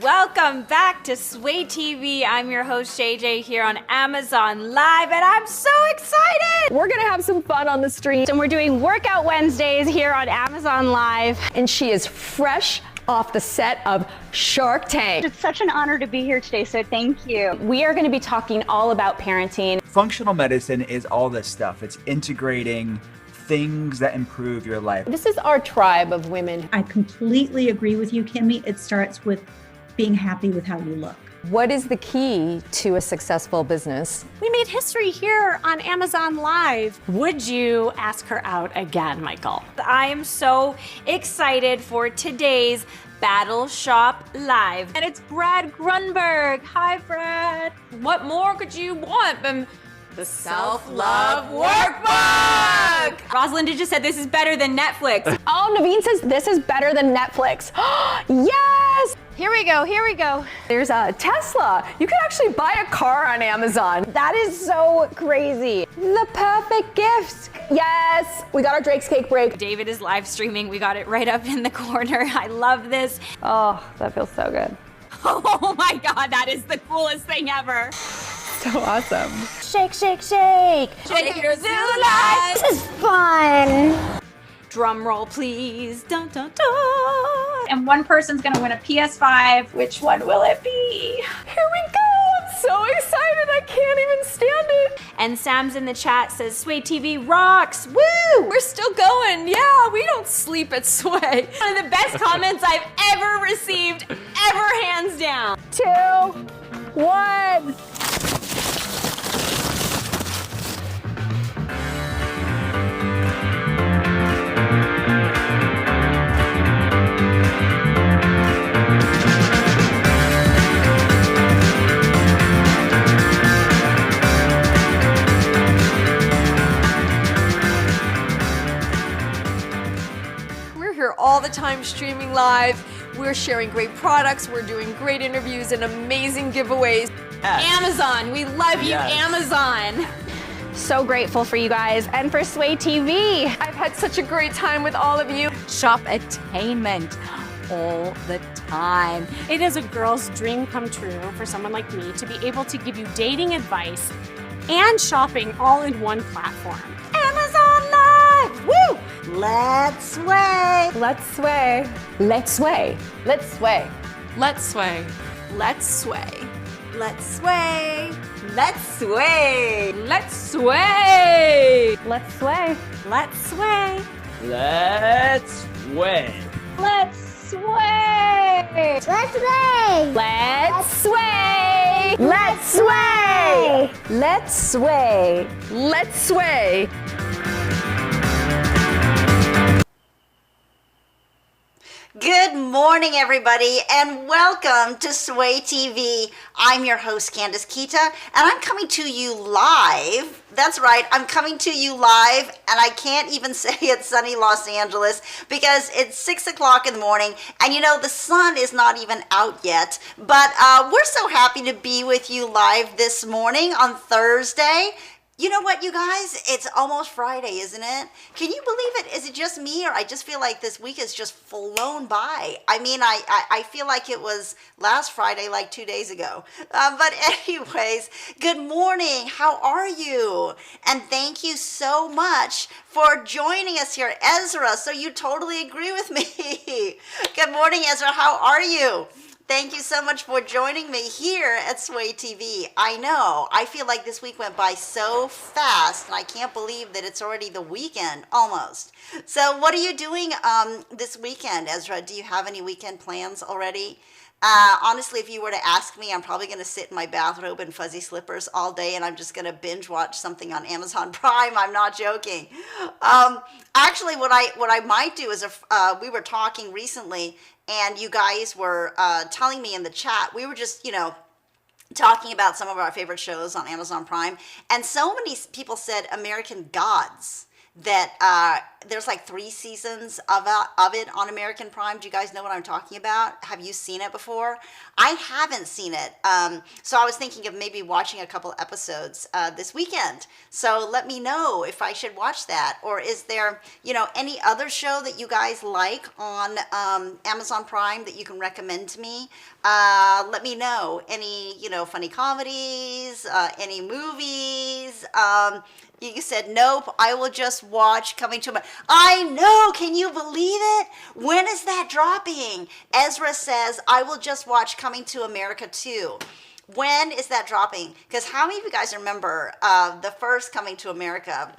Welcome back to Sway TV. I'm your host JJ here on Amazon Live, and I'm so excited! We're gonna have some fun on the street. And we're doing Workout Wednesdays here on Amazon Live. And she is fresh off the set of Shark Tank. It's such an honor to be here today, so thank you. We are going to be talking all about parenting. Functional medicine is all this stuff. It's integrating things that improve your life. This is our tribe of women. I completely agree with you, Kimmy. It starts with being happy with how you look. What is the key to a successful business? We made history here on Amazon Live. Would you ask her out again, Michael? I am so excited for today's Battle Shop Live. And it's Brad Grunberg. Hi, Brad. What more could you want than the Self-Love Workbook? Rosalind just said this is better than Netflix. Oh, Naveen says this is better than Netflix. Yes! Here we go. There's a Tesla. You can actually buy a car on Amazon. That is so crazy. The perfect gift. Yes, we got our Drake's Cake break. David is live streaming. We got it right up in the corner. I love this. Oh, that feels so good. Oh my God, that is the coolest thing ever. So awesome. Shake, shake, shake. Shake your zoo life. This is fun. Drum roll, please. Dun, dun, dun. And one person's gonna win a PS5. Which one will it be? Here we go. I'm so excited. I can't even stand it. And Sam's in the chat says, Sway TV rocks. Woo! We're still going. Yeah, we don't sleep at Sway. One of the best comments I've ever received, ever, hands down. 2, 1. All the time streaming live. We're sharing great products. We're doing great interviews and amazing giveaways. Amazon, we love you, Amazon. So grateful for you guys and for Sway TV. I've had such a great time with all of you. Shop attainment all the time. It is a girl's dream come true for someone like me to be able to give you dating advice and shopping all in one platform. Amazon Live, woo! Let's sway. Let's sway. Let's sway. Let's sway. Let's sway. Let's sway. Let's sway. Let's sway. Let's sway. Let's sway. Let's sway. Let's sway. Let's sway. Let's sway. Let's sway. Let's sway. Let's sway. Let's sway. Good morning, everybody, and welcome to Sway TV. I'm your host, Candace Kita, and I'm coming to you live. That's right, I'm coming to you live, and I can't even say it's sunny Los Angeles because it's 6 o'clock in the morning, and you know, the sun is not even out yet, but we're so happy to be with you live this morning on Thursday. You know what, you guys? It's almost Friday, isn't it? Can you believe it? Is it just me, or I just feel like this week has just flown by? I mean, I feel like it was last Friday, like 2 days ago. But anyways, good morning. How are you? And thank you so much for joining us here. Ezra, so you totally agree with me. Good morning, Ezra. How are you? Thank you so much for joining me here at Sway TV. I know, I feel like this week went by so fast, and I can't believe that it's already the weekend, almost. So what are you doing this weekend, Ezra? Do you have any weekend plans already? Honestly, if you were to ask me, I'm probably going to sit in my bathrobe and fuzzy slippers all day, and I'm just going to binge watch something on Amazon Prime. I'm not joking. Actually, what I might do is, if we were talking recently, and you guys were telling me in the chat, we were just, talking about some of our favorite shows on Amazon Prime, and so many people said American Gods, that there's like 3 seasons of it on American Prime. Do you guys know what I'm talking about? Have you seen it before? I haven't seen it. So I was thinking of maybe watching a couple episodes this weekend. So let me know if I should watch that. Or is there, any other show that you guys like on Amazon Prime that you can recommend to me? Let me know. Any, funny comedies, any movies. You said, nope, I will just watch Coming to America. I know, can you believe it? When is that dropping? Ezra says, I will just watch Coming to America too. When is that dropping? Because how many of you guys remember the first Coming to America?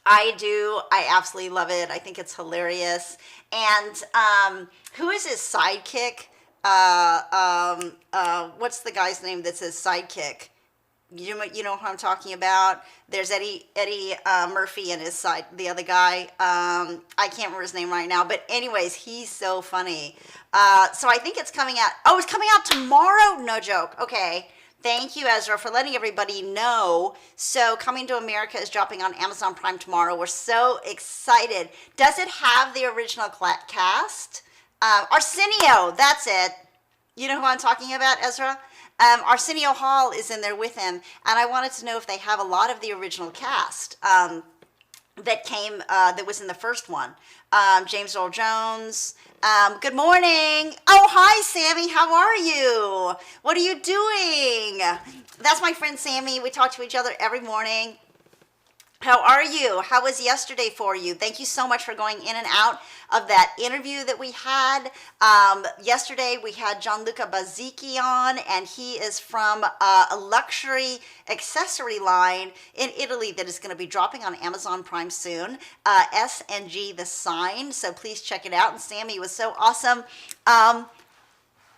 I do. I absolutely love it. I think it's hilarious. And who is his sidekick? What's the guy's name that's his sidekick? You know who I'm talking about? There's Eddie Murphy and his side, the other guy. I can't remember his name right now. But anyways, he's so funny. So I think it's coming out. Oh, it's coming out tomorrow? No joke. Okay. Thank you, Ezra, for letting everybody know. So Coming to America is dropping on Amazon Prime tomorrow. We're so excited. Does it have the original cast? Arsenio, that's it. You know who I'm talking about, Ezra? Arsenio Hall is in there with him, and I wanted to know if they have a lot of the original cast that was in the first one. James Earl Jones. Good morning. Oh, hi, Sammy. How are you? What are you doing? That's my friend Sammy. We talk to each other every morning. How are you? How was yesterday for you? Thank you so much for going in and out of that interview that we had. Yesterday we had Gianluca Bazzichi on, and he is from a luxury accessory line in Italy that is going to be dropping on Amazon Prime soon. S&G The Sign. So please check it out. And Sammy was so awesome. Oh,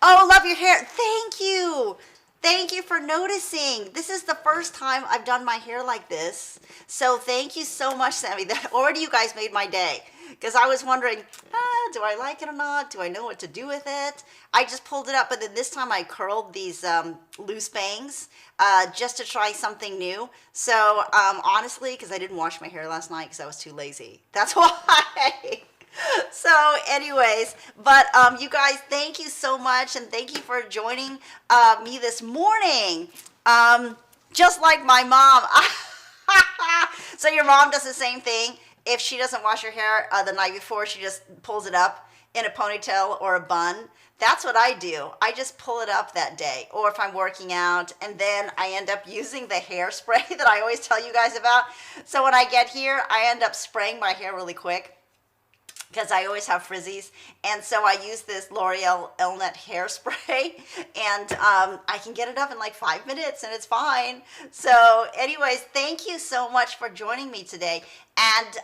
love your hair. Thank you. Thank you for noticing. This is the first time I've done my hair like this. So thank you so much, Sammy. That already you guys made my day. Because I was wondering, do I like it or not? Do I know what to do with it? I just pulled it up, but then this time I curled these loose bangs just to try something new. So honestly, because I didn't wash my hair last night because I was too lazy. That's why. So anyways, but you guys, thank you so much, and thank you for joining me this morning. Just like my mom. So your mom does the same thing. If she doesn't wash her hair the night before, she just pulls it up in a ponytail or a bun. That's what I do. I just pull it up that day. Or if I'm working out, and then I end up using the hairspray that I always tell you guys about. So when I get here, I end up spraying my hair really quick, because I always have frizzies, and so I use this L'Oreal Elnet hairspray, and I can get it up in like 5 minutes, and it's fine. So anyways, thank you so much for joining me today. And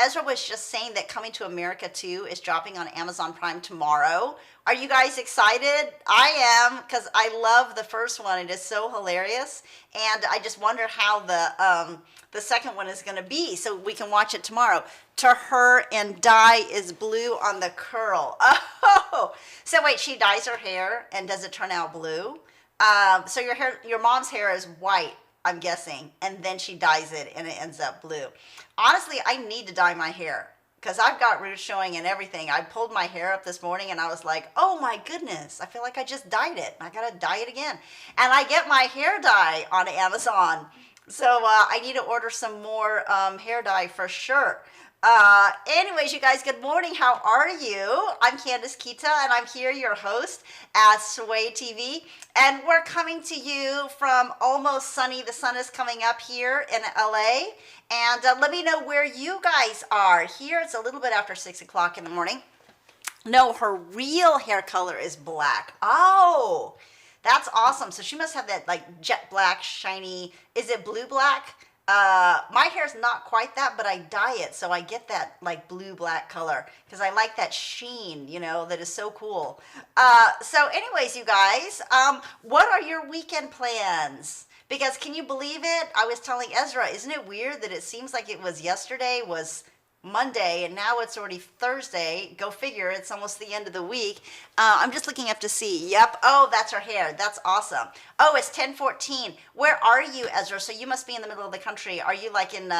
Ezra was just saying that Coming to America 2 is dropping on Amazon Prime tomorrow. Are you guys excited? I am, because I love the first one. It is so hilarious, and I just wonder how the second one is going to be, so we can watch it tomorrow. To her and dye is blue on the curl. Oh, so wait, she dyes her hair, and does it turn out blue? So your mom's hair is white, I'm guessing, and then she dyes it, and it ends up blue. Honestly, I need to dye my hair, because I've got roots showing and everything. I pulled my hair up this morning, and I was like, oh my goodness, I feel like I just dyed it. I gotta dye it again. And I get my hair dye on Amazon. So I need to order some more hair dye for sure. Anyways, you guys, good morning. How are you? I'm Candace Kita, and I'm here, your host at Sway TV. And we're coming to you from almost sunny. The sun is coming up here in LA. And let me know where you guys are. Here, it's a little bit after 6 o'clock in the morning. No, her real hair color is black. Oh, that's awesome. So she must have that like jet black, shiny, is it blue black? My hair's not quite that, but I dye it, so I get that like blue black color because I like that sheen, that is so cool. So anyways, you guys, what are your weekend plans? Because can you believe it? I was telling Ezra, isn't it weird that it seems like it was yesterday was Monday, and now it's already Thursday. Go figure, it's almost the end of the week. I'm just looking up to see. Yep. Oh, that's her hair. That's awesome. Oh, it's 10:14. Where are you, Ezra? So you must be in the middle of the country. Are you like in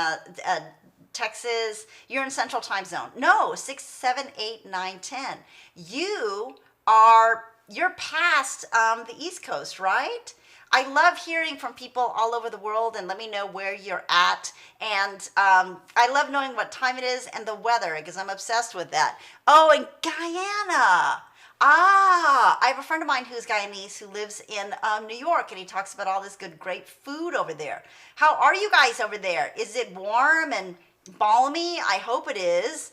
Texas, you're in Central Time Zone. No, 6, 7, 8, 9, 10. You're past the East Coast, right? I love hearing from people all over the world, and let me know where you're at. And I love knowing what time it is and the weather, because I'm obsessed with that. Oh, and Guyana. I have a friend of mine who's Guyanese who lives in New York, and he talks about all this good, great food over there. How are you guys over there? Is it warm and balmy? I hope it is.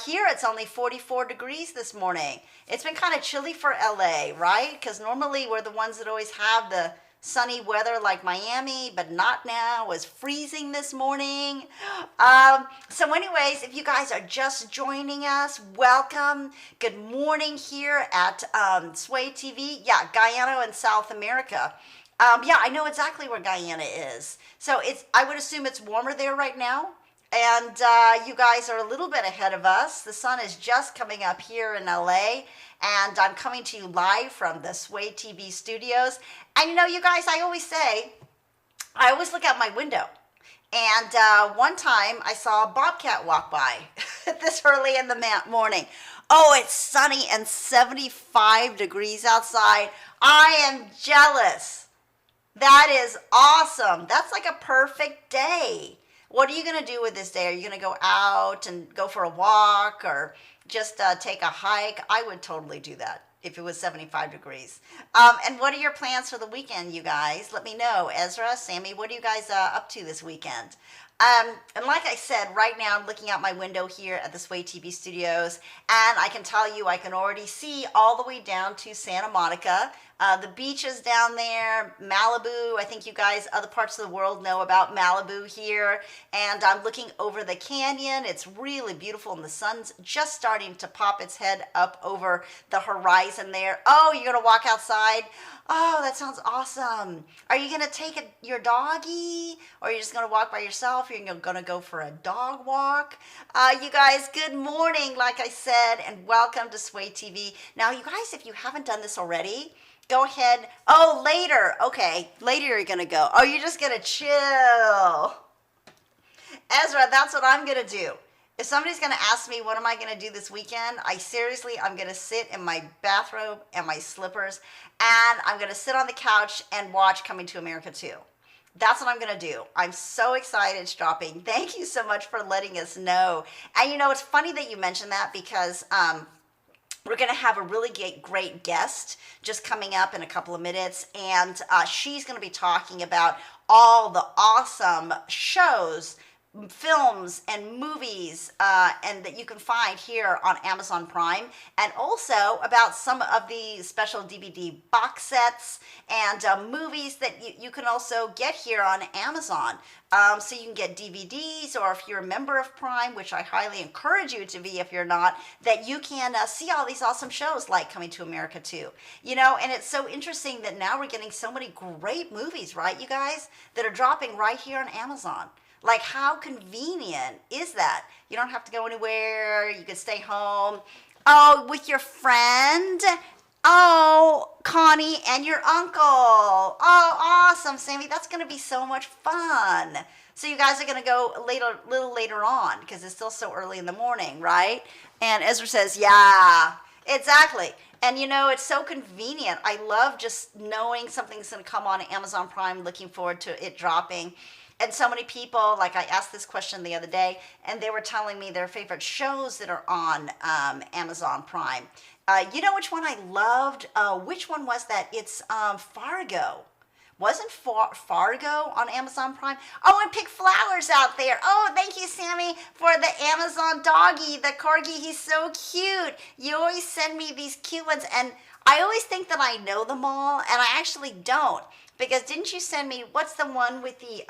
Here it's only 44 degrees this morning. It's been kind of chilly for LA, right? Because normally we're the ones that always have the sunny weather like Miami, but not now. It was freezing this morning. So anyways, if you guys are just joining us, welcome. Good morning here at Sway TV. Yeah, Guyana in South America. Yeah, I know exactly where Guyana is. So I would assume it's warmer there right now. And you guys are a little bit ahead of us. The sun is just coming up here in LA, and I'm coming to you live from the Sway TV studios. And you know, you guys, I always look out my window. And one time I saw a bobcat walk by this early in the morning. Oh, it's sunny and 75 degrees outside. I am jealous. That is awesome. That's like a perfect day. What are you going to do with this day? Are you going to go out and go for a walk or just take a hike? I would totally do that if it was 75 degrees. And what are your plans for the weekend, you guys? Let me know. Ezra, Sammy, what are you guys up to this weekend? And like I said, right now I'm looking out my window here at the Sway TV studios, and I can tell you I can already see all the way down to Santa Monica. The beaches down there, Malibu. I think you guys, other parts of the world know about Malibu here. And I'm looking over the canyon. It's really beautiful, and the sun's just starting to pop its head up over the horizon there. Oh, you're going to walk outside? Oh, that sounds awesome. Are you going to take your doggy? Or are you just going to walk by yourself? You're going to go for a dog walk? You guys, good morning, like I said, and welcome to Sway TV. Now, you guys, if you haven't done this already, go ahead. Oh, later. Okay, later you're going to go. Oh, you're just going to chill. Ezra, that's what I'm going to do. If somebody's going to ask me what am I going to do this weekend, I'm going to sit in my bathrobe and my slippers, and I'm going to sit on the couch and watch Coming to America 2. That's what I'm going to do. I'm so excited it's dropping. Thank you so much for letting us know. And you know, it's funny that you mentioned that because we're going to have a really great guest just coming up in a couple of minutes, and she's going to be talking about all the awesome shows, films and movies and that you can find here on Amazon Prime, and also about some of the special DVD box sets and movies that you can also get here on Amazon. So you can get DVDs, or if you're a member of Prime, which I highly encourage you to be if you're not, that you can see all these awesome shows like Coming to America 2. You know, and it's so interesting that now we're getting so many great movies, right, you guys, that are dropping right here on Amazon. Like, how convenient is that? You don't have to go anywhere. You can stay home. Oh, with your friend. Oh, Connie and your uncle. Oh, awesome, Sammy. That's going to be so much fun. So you guys are going to go a little later on because it's still so early in the morning, right? And Ezra says, yeah, exactly. And you know, it's so convenient. I love just knowing something's going to come on Amazon Prime, looking forward to it dropping. And so many people, like I asked this question the other day, and they were telling me their favorite shows that are on Amazon Prime. You know which one I loved? Which one was that? It's Fargo. Wasn't Fargo on Amazon Prime? Oh, and Pick Flowers out there. Oh, thank you, Sammy, for the Amazon doggy, the corgi. He's so cute. You always send me these cute ones, and I always think that I know them all, and I actually don't. Because didn't you send me, what's the one with the,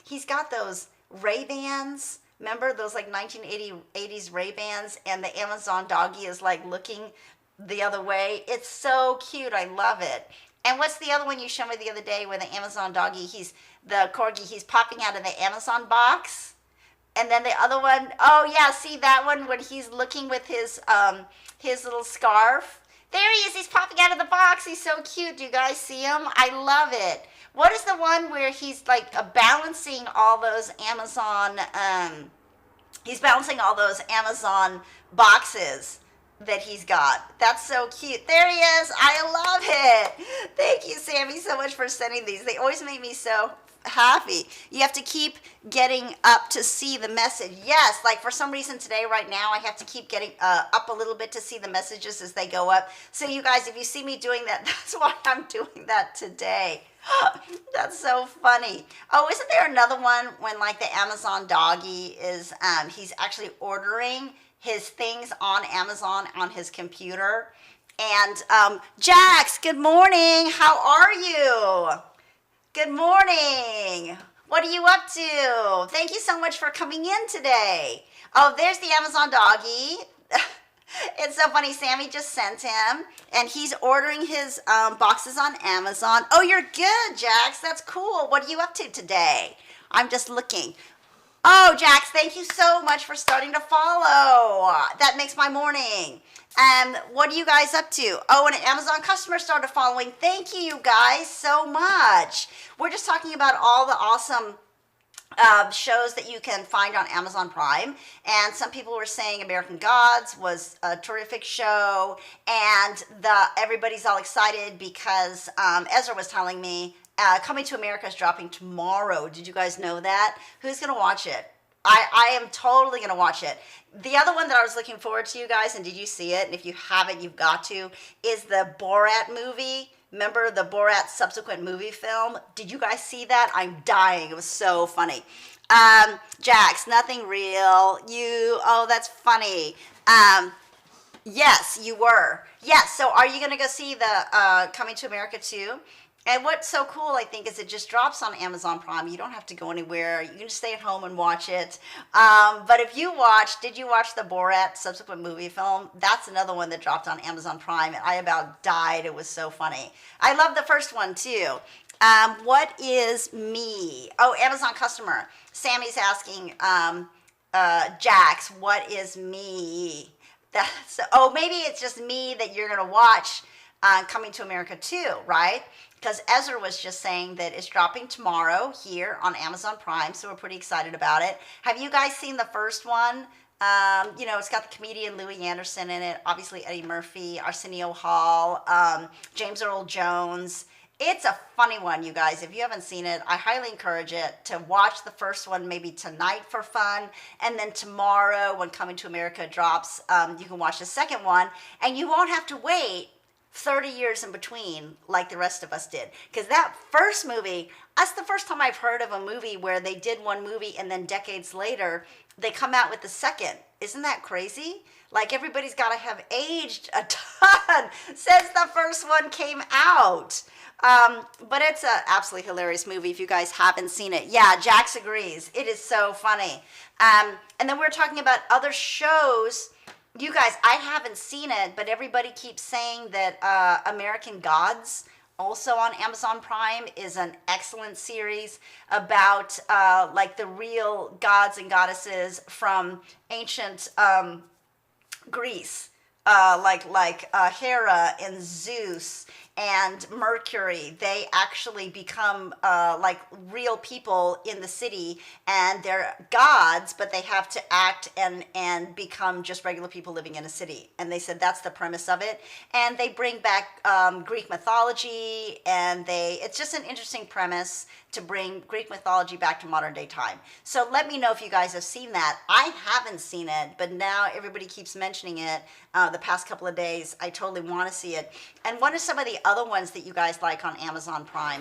he's got those Ray-Bans, remember those like 1980s Ray-Bans, and the Amazon doggy is like looking the other way. It's so cute, I love it. And what's the other one you showed me the other day where the Amazon doggy, the corgi, he's popping out of the Amazon box? And then the other one, oh yeah, see that one when he's looking with his little scarf? There he is, he's popping out of the box. He's so cute. Do you guys see him? I love it. What is the one where he's like balancing all those Amazon He's balancing all those Amazon boxes that he's got. That's so cute. There he is. I love it. Thank you, Sammy, so much for sending these. They always make me so happy. You have to keep getting up to see the message. Yes, like for some reason today, right now, I have to keep getting up a little bit to see the messages as they go up. So you guys, if you see me doing that, that's why I'm doing that today. That's so funny. Oh, isn't there another one when like the Amazon doggy is, he's actually ordering his things on Amazon on his computer? And Jax, good morning. How are you? Good morning. What are you up to? Thank you so much for coming in today. Oh, there's the Amazon doggy. It's so funny. Sammy just sent him, and he's ordering his boxes on Amazon. Oh, you're good, Jax. That's cool. What are you up to today? I'm just looking. Oh, Jax, thank you so much for starting to follow. That makes my morning. What are you guys up to? Oh, and an Amazon customer started following. Thank you guys so much. We're just talking about all the awesome shows that you can find on Amazon Prime. And some people were saying American Gods was a terrific show. And everybody's all excited because Ezra was telling me Coming to America is dropping tomorrow. Did you guys know that? Who's going to watch it? I am totally going to watch it. The other one that I was looking forward to, you guys, and did you see it? And if you haven't, you've got to, is the Borat movie. Remember the Borat subsequent movie film? Did you guys see that? I'm dying. It was so funny. Jax, nothing real. Oh, that's funny. Yes, you were. Yes, so are you going to go see the Coming to America too? And what's so cool, I think, is it just drops on Amazon Prime. You don't have to go anywhere. You can just stay at home and watch it. But if you did you watch the Borat subsequent movie film? That's another one that dropped on Amazon Prime, and I about died. It was so funny. I love the first one, too. What is me? Oh, Amazon customer. Sammy's asking, Jax, what is me? Maybe it's just me that you're going to watch Coming to America too, right? Because Ezra was just saying that it's dropping tomorrow here on Amazon Prime, so we're pretty excited about it. Have you guys seen the first one? It's got the comedian Louis Anderson in it, obviously Eddie Murphy, Arsenio Hall, James Earl Jones. It's a funny one, you guys. If you haven't seen it, I highly encourage it to watch the first one maybe tonight for fun, and then tomorrow when Coming to America drops, you can watch the second one, and you won't have to wait 30 years in between like the rest of us did. Because that first movie, that's the first time I've heard of a movie where they did one movie and then decades later they come out with the second. Isn't that crazy? Like everybody's got to have aged a ton since the first one came out. But it's an absolutely hilarious movie if you guys haven't seen it. Yeah, Jax agrees. It is so funny. And then we're talking about other shows. You guys, I haven't seen it, but everybody keeps saying that American Gods, also on Amazon Prime, is an excellent series about like the real gods and goddesses from ancient Greece, like Hera and Zeus and Mercury. They actually become like real people in the city, and they're gods, but they have to act and become just regular people living in a city. And they said that's the premise of it. And they bring back Greek mythology, and it's just an interesting premise to bring Greek mythology back to modern day time. So let me know if you guys have seen that. I haven't seen it, but now everybody keeps mentioning it the past couple of days. I totally want to see it. And what are some of the other ones that you guys like on Amazon Prime?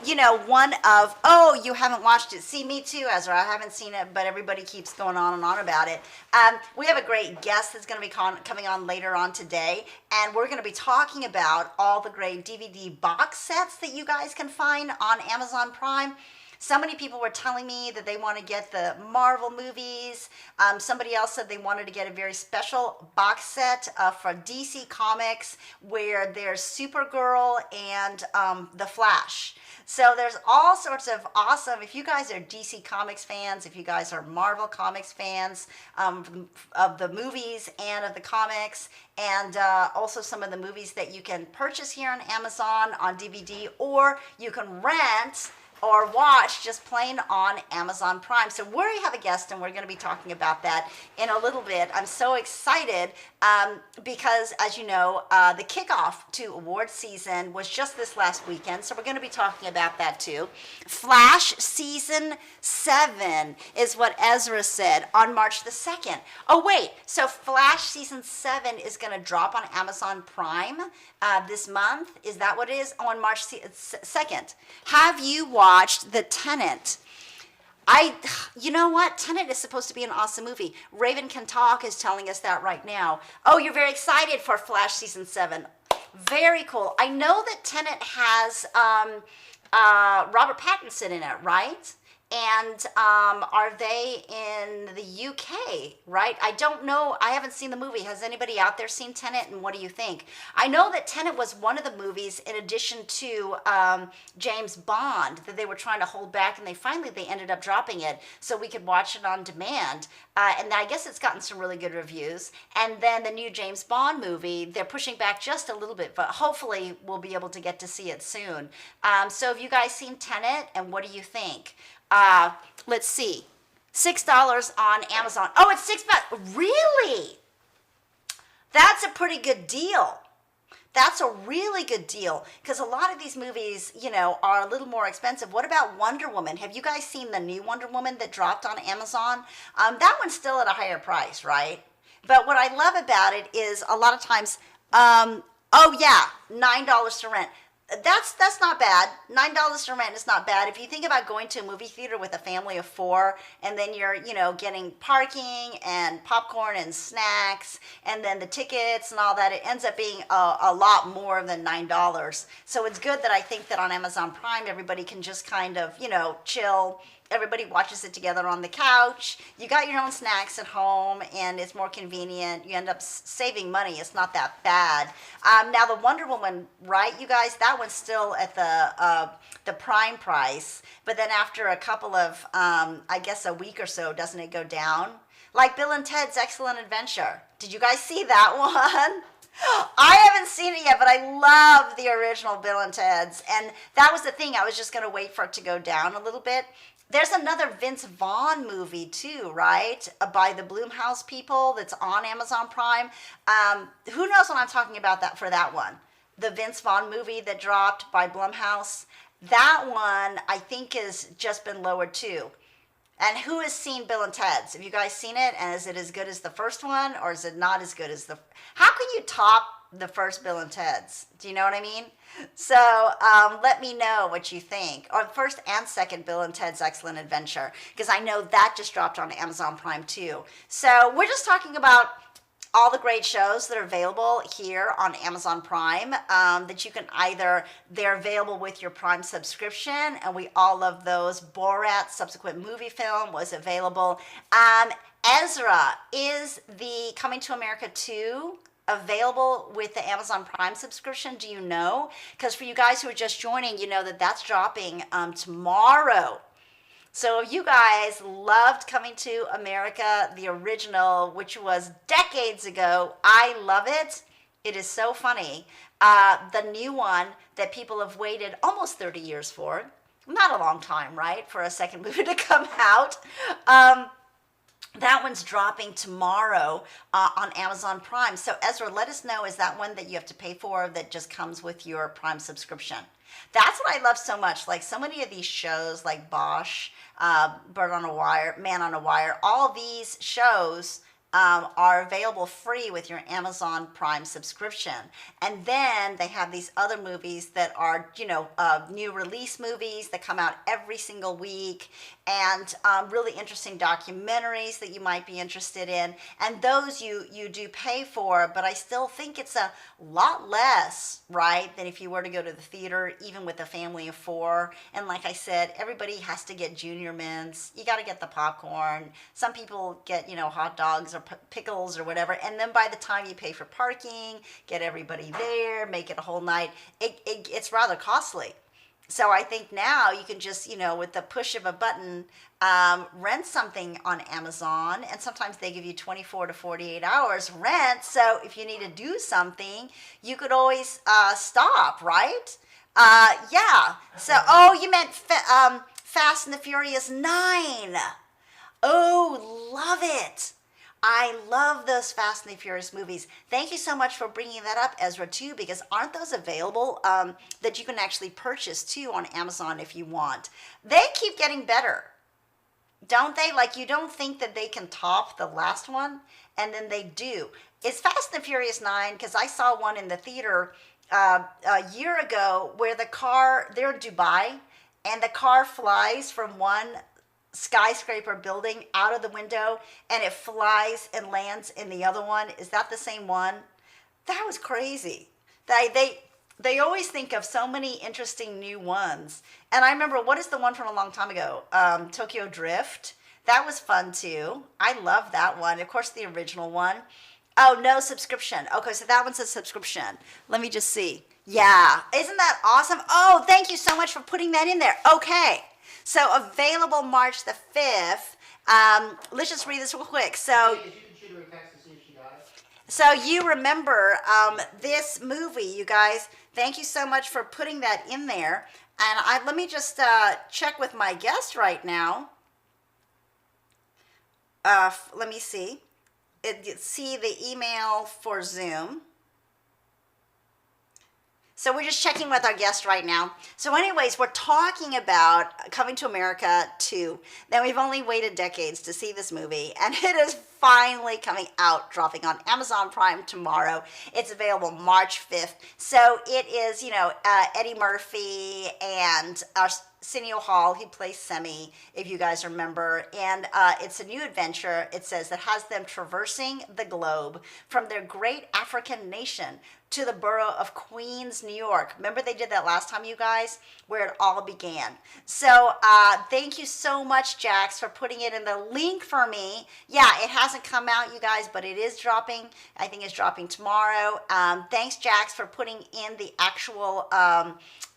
You haven't watched it. See, me too, Ezra. I haven't seen it, but everybody keeps going on and on about it. We have a great guest that's going to be coming on later on today, and we're going to be talking about all the great DVD box sets that you guys can find on Amazon Prime. So many people were telling me that they want to get the Marvel movies. Somebody else said they wanted to get a very special box set for DC Comics where there's Supergirl and The Flash. So there's all sorts of awesome, if you guys are DC Comics fans, if you guys are Marvel Comics fans of the movies and of the comics, and also some of the movies that you can purchase here on Amazon on DVD, or you can rent or watch just plain on Amazon Prime. So we have a guest, and we're going to be talking about that in a little bit. I'm so excited because, as you know, the kickoff to award season was just this last weekend, so we're going to be talking about that too. Flash Season 7 is what Ezra said on March the 2nd. Oh, wait, so Flash Season 7 is going to drop on Amazon Prime this month? Is that what it is? On March 2nd. Have you watched The Tenant? You know what? Tenet is supposed to be an awesome movie. Raven Can Talk is telling us that right now. Oh, you're very excited for Flash Season 7. Very cool. I know that Tenet has Robert Pattinson in it, right? And are they in the UK, right? I don't know. I haven't seen the movie. Has anybody out there seen Tenet, and what do you think? I know that Tenet was one of the movies, in addition to James Bond, that they were trying to hold back, and they ended up dropping it so we could watch it on demand. And I guess it's gotten some really good reviews. And then the new James Bond movie, they're pushing back just a little bit, but hopefully we'll be able to get to see it soon. So have you guys seen Tenet, and what do you think? Let's see, $6 on Amazon. Oh, it's $6. Really? That's a pretty good deal. That's a really good deal, because a lot of these movies, are a little more expensive. What about Wonder Woman? Have you guys seen the new Wonder Woman that dropped on Amazon? That one's still at a higher price, right? But what I love about it is a lot of times, $9 to rent. That's not bad. $9 to rent is not bad. If you think about going to a movie theater with a family of 4, and then you're, getting parking and popcorn and snacks, and then the tickets and all that, it ends up being a lot more than $9. So it's good that I think that on Amazon Prime, everybody can just kind of, chill. Everybody watches it together on the couch. You got your own snacks at home, and it's more convenient. You end up saving money. It's not that bad. Now the Wonder Woman, right, you guys? That one's still at the Prime price. But then after a couple of, I guess a week or so, doesn't it go down? Like Bill and Ted's Excellent Adventure. Did you guys see that one? I haven't seen it yet, but I love the original Bill and Ted's. And that was the thing. I was just going to wait for it to go down a little bit. There's another Vince Vaughn movie too, right? By the Blumhouse people that's on Amazon Prime. Who knows what I'm talking about that for that one? The Vince Vaughn movie that dropped by Blumhouse. That one, I think, has just been lowered too. And who has seen Bill and Ted's? Have you guys seen it? And is it as good as the first one, or is it not as good as the... How can you top the first Bill and Ted's? Do you know what I mean? So let me know what you think. Or first and second Bill and Ted's Excellent Adventure, because I know that just dropped on Amazon Prime too. So we're just talking about all the great shows that are available here on Amazon Prime, that you can they're available with your Prime subscription, and we all love those. Borat, subsequent movie film, was available. Ezra, is the Coming to America 2 available with the Amazon Prime subscription? Do you know? Because for you guys who are just joining, you know that that's dropping tomorrow. So if you guys loved Coming to America, the original, which was decades ago, I love it. It is so funny. The new one that people have waited almost 30 years for, not a long time, right, for a second movie to come out. That one's dropping tomorrow on Amazon Prime. So Ezra, let us know, is that one that you have to pay for that just comes with your Prime subscription? That's what I love so much. Like so many of these shows like Bosch, Bird on a Wire, Man on a Wire, all these shows are available free with your Amazon Prime subscription. And then they have these other movies that are, new release movies that come out every single week, and really interesting documentaries that you might be interested in. And those you do pay for, but I still think it's a lot less, right, than if you were to go to the theater, even with a family of 4. And like I said, everybody has to get junior mints. You got to get the popcorn. Some people get, hot dogs or pickles or whatever. And then by the time you pay for parking, get everybody there, make it a whole night, it's rather costly. So I think now you can just, with the push of a button, rent something on Amazon, and sometimes they give you 24 to 48 hours rent. So if you need to do something, you could always stop, right? Yeah. So, oh, you meant Fast and the Furious 9. Oh, love it. I love those Fast and the Furious movies. Thank you so much for bringing that up, Ezra, too, because aren't those available that you can actually purchase, too, on Amazon if you want? They keep getting better, don't they? Like, you don't think that they can top the last one, and then they do. It's Fast and the Furious 9, because I saw one in the theater a year ago where they're in Dubai, and the car flies from one skyscraper building out of the window, and it flies and lands in the other one. Is that the same one? That was crazy. They always think of so many interesting new ones. And I remember, what is the one from a long time ago? Tokyo Drift. That was fun too. I love that one. Of course, the original one. Oh, no subscription. Okay, so that one's a subscription. Let me just see. Yeah, isn't that awesome? Oh, thank you so much for putting that in there. Okay. So available March the 5th. Let's just read this real quick. So you remember this movie, you guys. Thank you so much for putting that in there. And let me just check with my guest right now. Let me see. See the email for Zoom. So we're just checking with our guest right now. So anyways, we're talking about Coming to America 2. Then we've only waited decades to see this movie, and it is finally coming out, dropping on Amazon Prime tomorrow. It's available March 5th. So it is, Eddie Murphy and Arsenio Hall. He plays Semi, if you guys remember. And it's a new adventure, it says, that has them traversing the globe from their great African nation to the borough of Queens, New York. Remember they did that last time, you guys, where it all began. So thank you so much, Jax, for putting it in the link for me. Yeah, it hasn't come out, you guys, but it is dropping. I think it's dropping tomorrow. Thanks, Jax, for putting in the actual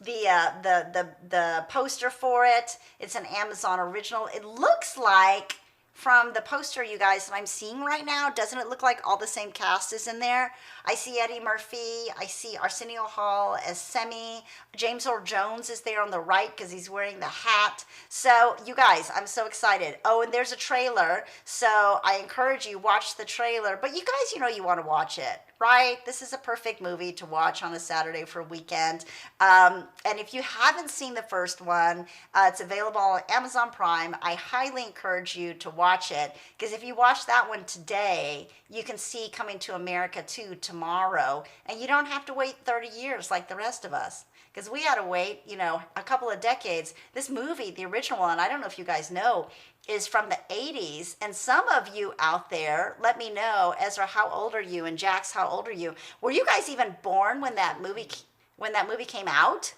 the poster for it. It's an Amazon original. It looks like, from the poster, you guys, that I'm seeing right now, doesn't it look like all the same cast is in there? I see Eddie Murphy, I see Arsenio Hall as Semi, James Earl Jones is there on the right because he's wearing the hat. So you guys, I'm so excited. Oh, and there's a trailer, so I encourage you, watch the trailer. But you guys, you want to watch it, right? This is a perfect movie to watch on a Saturday for a weekend. And if you haven't seen the first one, it's available on Amazon Prime. I highly encourage you to watch it, because if you watch that one today, you can see Coming to America 2 tomorrow, and you don't have to wait 30 years like the rest of us, because we had to wait, a couple of decades. This movie, the original one, I don't know if you guys know, is from the 80s, and some of you out there, let me know, Ezra, how old are you? And Jax, how old are you? Were you guys even born when that movie came out?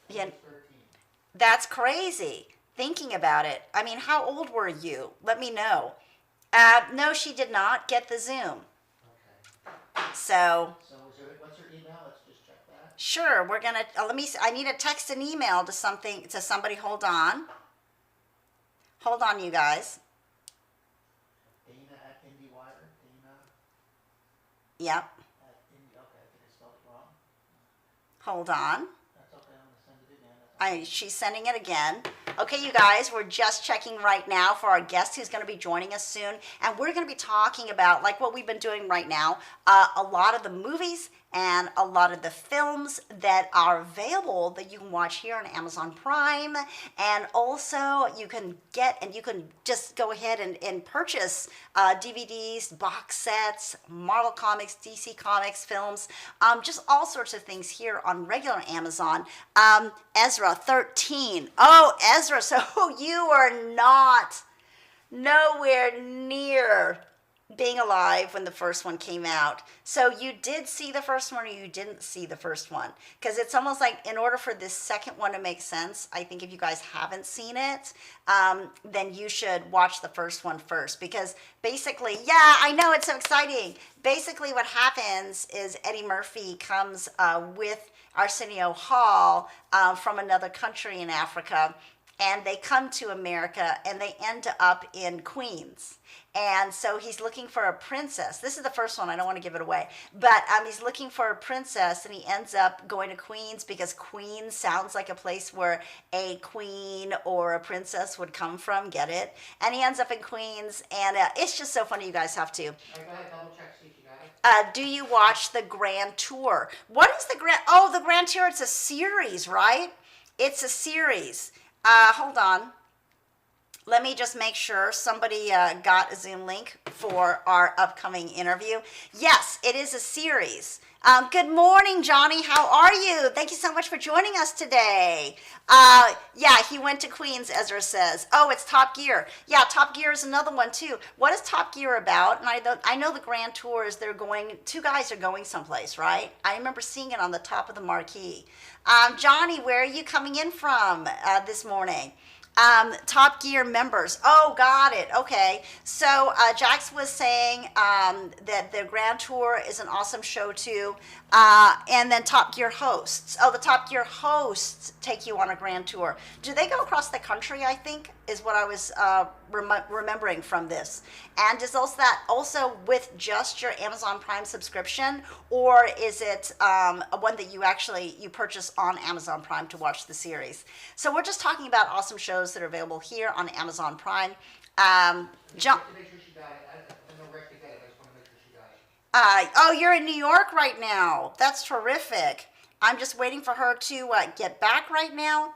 Yeah, that's crazy. Thinking about it. I mean, how old were you? Let me know. No, she did not get the Zoom. Okay. So what's her email? Let's just check that. Sure, we're gonna. I need to text an email to somebody. Hold on. Hold on, you guys. Dana at IndieWire. Dana. Yep. At okay, I think I spelled it wrong. Hold on. That's okay. I'm gonna send it again. She's sending it again. Okay, you guys, we're just checking right now for our guest who's going to be joining us soon. And we're going to be talking about, like what we've been doing right now, a lot of the movies and a lot of the films that are available that you can watch here on Amazon Prime. And also you can just go ahead and purchase DVDs, box sets, Marvel Comics, DC Comics, films, just all sorts of things here on regular Amazon. Ezra 13. Oh, Ezra, so you are not nowhere near being alive when the first one came out. So you did see the first one, or you didn't see the first one? Because it's almost like, in order for this second one to make sense, I think if you guys haven't seen it, then you should watch the first one first. Because basically, yeah, I know, it's so exciting. Basically what happens is Eddie Murphy comes with Arsenio Hall from another country in Africa, and they come to America and they end up in Queens. And so he's looking for a princess. This is the first one. I don't want to give it away. But he's looking for a princess, and he ends up going to Queens because Queens sounds like a place where a queen or a princess would come from. Get it? And he ends up in Queens, and it's just so funny. You guys have to. Do you watch the Grand Tour? What is the Grand? Oh, the Grand Tour. It's a series, right? It's a series. Hold on. Let me just make sure somebody got a Zoom link for our upcoming interview. Yes, it is a series. Good morning, Johnny. How are you? Thank you so much for joining us today. Yeah, he went to Queens, Ezra says. Oh, it's Top Gear. Yeah, Top Gear is another one, too. What is Top Gear about? And I know the Grand Tour is two guys are going someplace, right? I remember seeing it on the top of the marquee. Johnny, where are you coming in from this morning? Top Gear members. Oh, got it. Okay. So Jax was saying that the Grand Tour is an awesome show too. And then Top Gear hosts. Oh, the Top Gear hosts take you on a Grand Tour. Do they go across the country, I think, is what I was remembering from this. And is that also with just your Amazon Prime subscription, or is it one that you purchase on Amazon Prime to watch the series? So we're just talking about awesome shows that are available here on Amazon Prime. Oh, you're in New York right now. That's terrific. I'm just waiting for her to get back right now,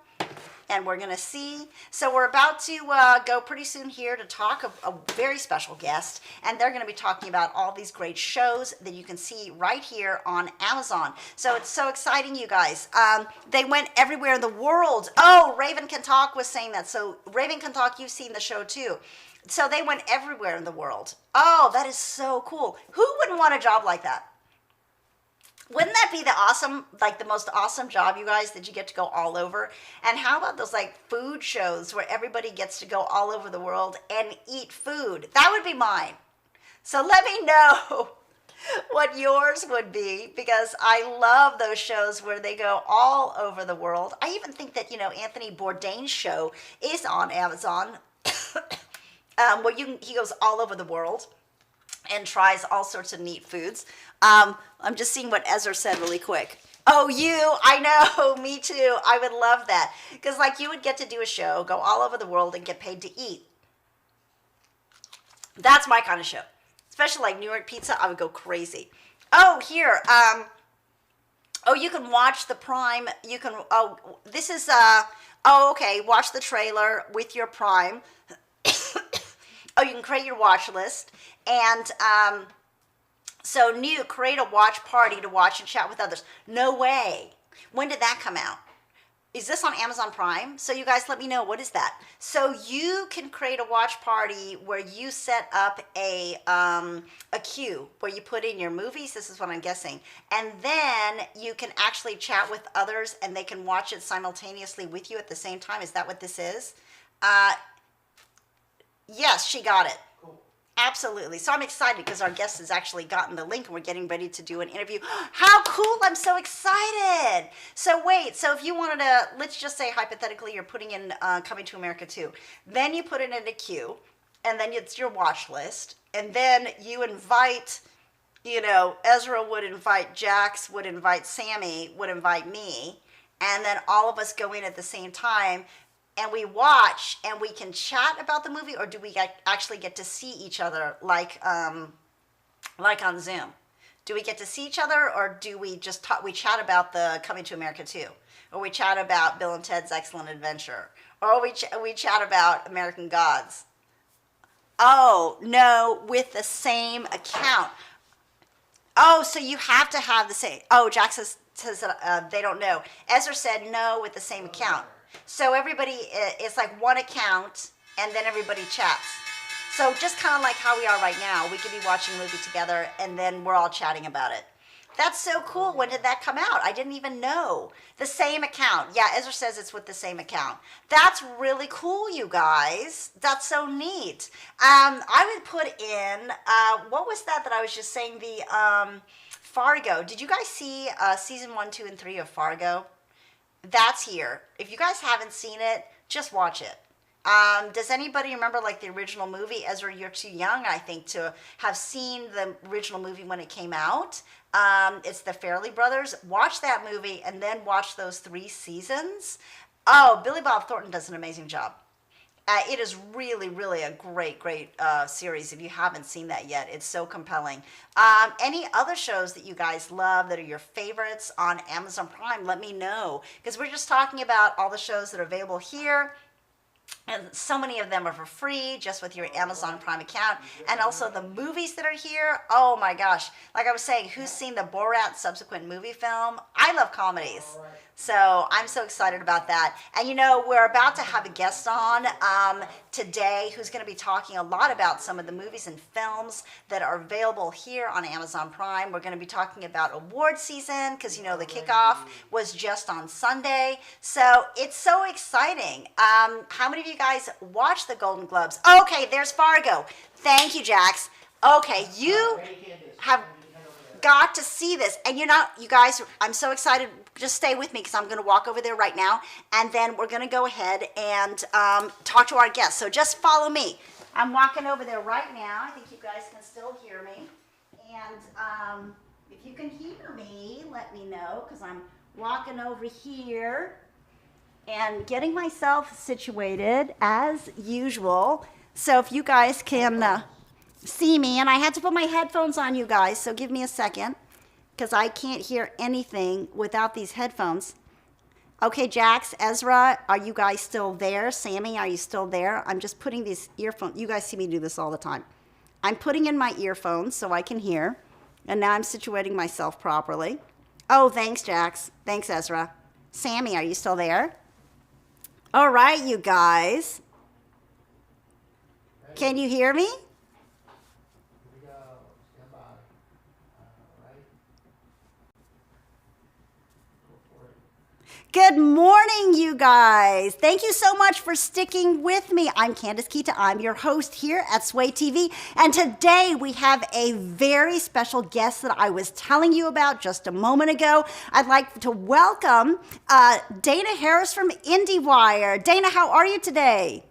and we're going to see. So we're about to go pretty soon here to talk a very special guest, and they're going to be talking about all these great shows that you can see right here on Amazon. So it's so exciting, you guys. They went everywhere in the world. Oh, Raven Can Talk was saying that. So Raven Can Talk, you've seen the show too. So they went everywhere in the world. Oh, that is so cool. Who wouldn't want a job like that? Wouldn't that be the most awesome job, you guys, that you get to go all over? And how about those food shows where everybody gets to go all over the world and eat food? That would be mine. So let me know what yours would be, because I love those shows where they go all over the world. I even think that, Anthony Bourdain's show is on Amazon, where he goes all over the world and tries all sorts of neat foods. I'm just seeing what Ezra said really quick. Oh, I know, me too. I would love that. Because you would get to do a show, go all over the world, and get paid to eat. That's my kind of show. Especially New York pizza, I would go crazy. Oh, here. You can watch the Prime. You can, this is, okay, watch the trailer with your Prime. You can create your watch list. And so create a watch party to watch and chat with others. No way. When did that come out? Is this on Amazon Prime? So you guys let me know, what is that? So you can create a watch party where you set up a queue where you put in your movies. This is what I'm guessing. And then you can actually chat with others and they can watch it simultaneously with you at the same time. Is that what this is? Yes, she got it. Cool. Absolutely. So I'm excited because our guest has actually gotten the link and we're getting ready to do an interview. How cool. I'm so excited. So wait, so if you wanted to, let's just say hypothetically you're putting in Coming to America 2. Then you put it in a queue and then it's your watch list. And then you invite, Ezra would invite Jax, would invite Sammy, would invite me. And then all of us go in at the same time. And we watch and we can chat about the movie, or do we actually get to see each other like on Zoom? Do we get to see each other, or do we just we chat about the Coming to America 2? Or we chat about Bill and Ted's Excellent Adventure? Or we chat about American Gods? Oh, no, with the same account. Oh, so you have to have the same. Oh, Jack says they don't know. Ezra said no with the same account. So everybody, it's like one account, and then everybody chats. So just kind of like how we are right now, we could be watching a movie together, and then we're all chatting about it. That's so cool. When did that come out? I didn't even know. The same account. Yeah, Ezra says it's with the same account. That's really cool, you guys. That's so neat. I would put in, what was that I was just saying? The Fargo. Did you guys see season 1, 2, and 3 of Fargo? That's here. If you guys haven't seen it, just watch it. Does anybody remember like the original movie? Ezra, you're too young, I think, to have seen the original movie when it came out. It's the Farrelly Brothers. Watch that movie and then watch those 3 seasons. Oh, Billy Bob Thornton does an amazing job. It is really, really a great series. If you haven't seen that yet, it's so compelling. Any other shows that you guys love that are your favorites on Amazon Prime, let me know. Because we're just talking about all the shows that are available here. And so many of them are for free just with your Amazon Prime account. And also the movies that are here. Oh my gosh. Like I was saying, who's seen the Borat subsequent movie film? I love comedies. So I'm so excited about that. And you know, we're about to have a guest on today who's going to be talking a lot about some of the movies and films that are available here on Amazon Prime. We're going to be talking about award season because, you know, the kickoff was just on Sunday. So it's so exciting. How many of you guys watched the Golden Globes? Okay, there's Fargo. Thank you, Jax. Okay, you have got to see this. And you guys, I'm so excited. Just stay with me because I'm going to walk over there right now. And then we're going to go ahead and talk to our guests. So just follow me. I'm walking over there right now. I think you guys can still hear me. And if you can hear me, let me know because I'm walking over here and getting myself situated as usual. So if you guys can see me, and I had to put my headphones on, you guys, so give me a second because I can't hear anything without these headphones. Okay, Jax, Ezra, are you guys still there? Sammy, are you still there? I'm just putting these earphones. You guys see me do this all the time. I'm putting in my earphones so I can hear, and now I'm situating myself properly. Oh, thanks, Jax. Thanks, Ezra. Sammy, are you still there? All right, you guys. Can you hear me? Good morning, you guys. Thank you so much for sticking with me. I'm Candace Kita. I'm your host here at Sway TV. And today we have a very special guest that I was telling you about just a moment ago. I'd like to welcome Dana Harris from IndieWire. Dana, how are you today?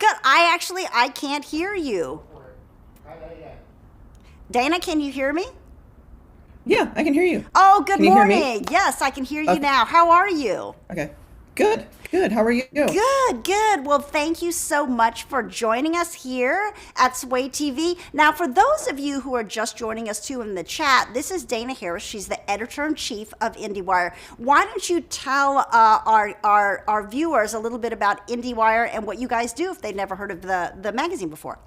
Good. I can't hear you. Dana, can you hear me? Yeah, I can hear you. Oh, good morning. Yes, I can hear you now. How are you? Okay. Good. How are you? Good. Well, thank you so much for joining us here at Sway TV. Now, for those of you who are just joining us too in the chat, this is Dana Harris. She's the editor-in-chief of IndieWire. Why don't you tell our viewers a little bit about IndieWire and what you guys do if they've never heard of the magazine before?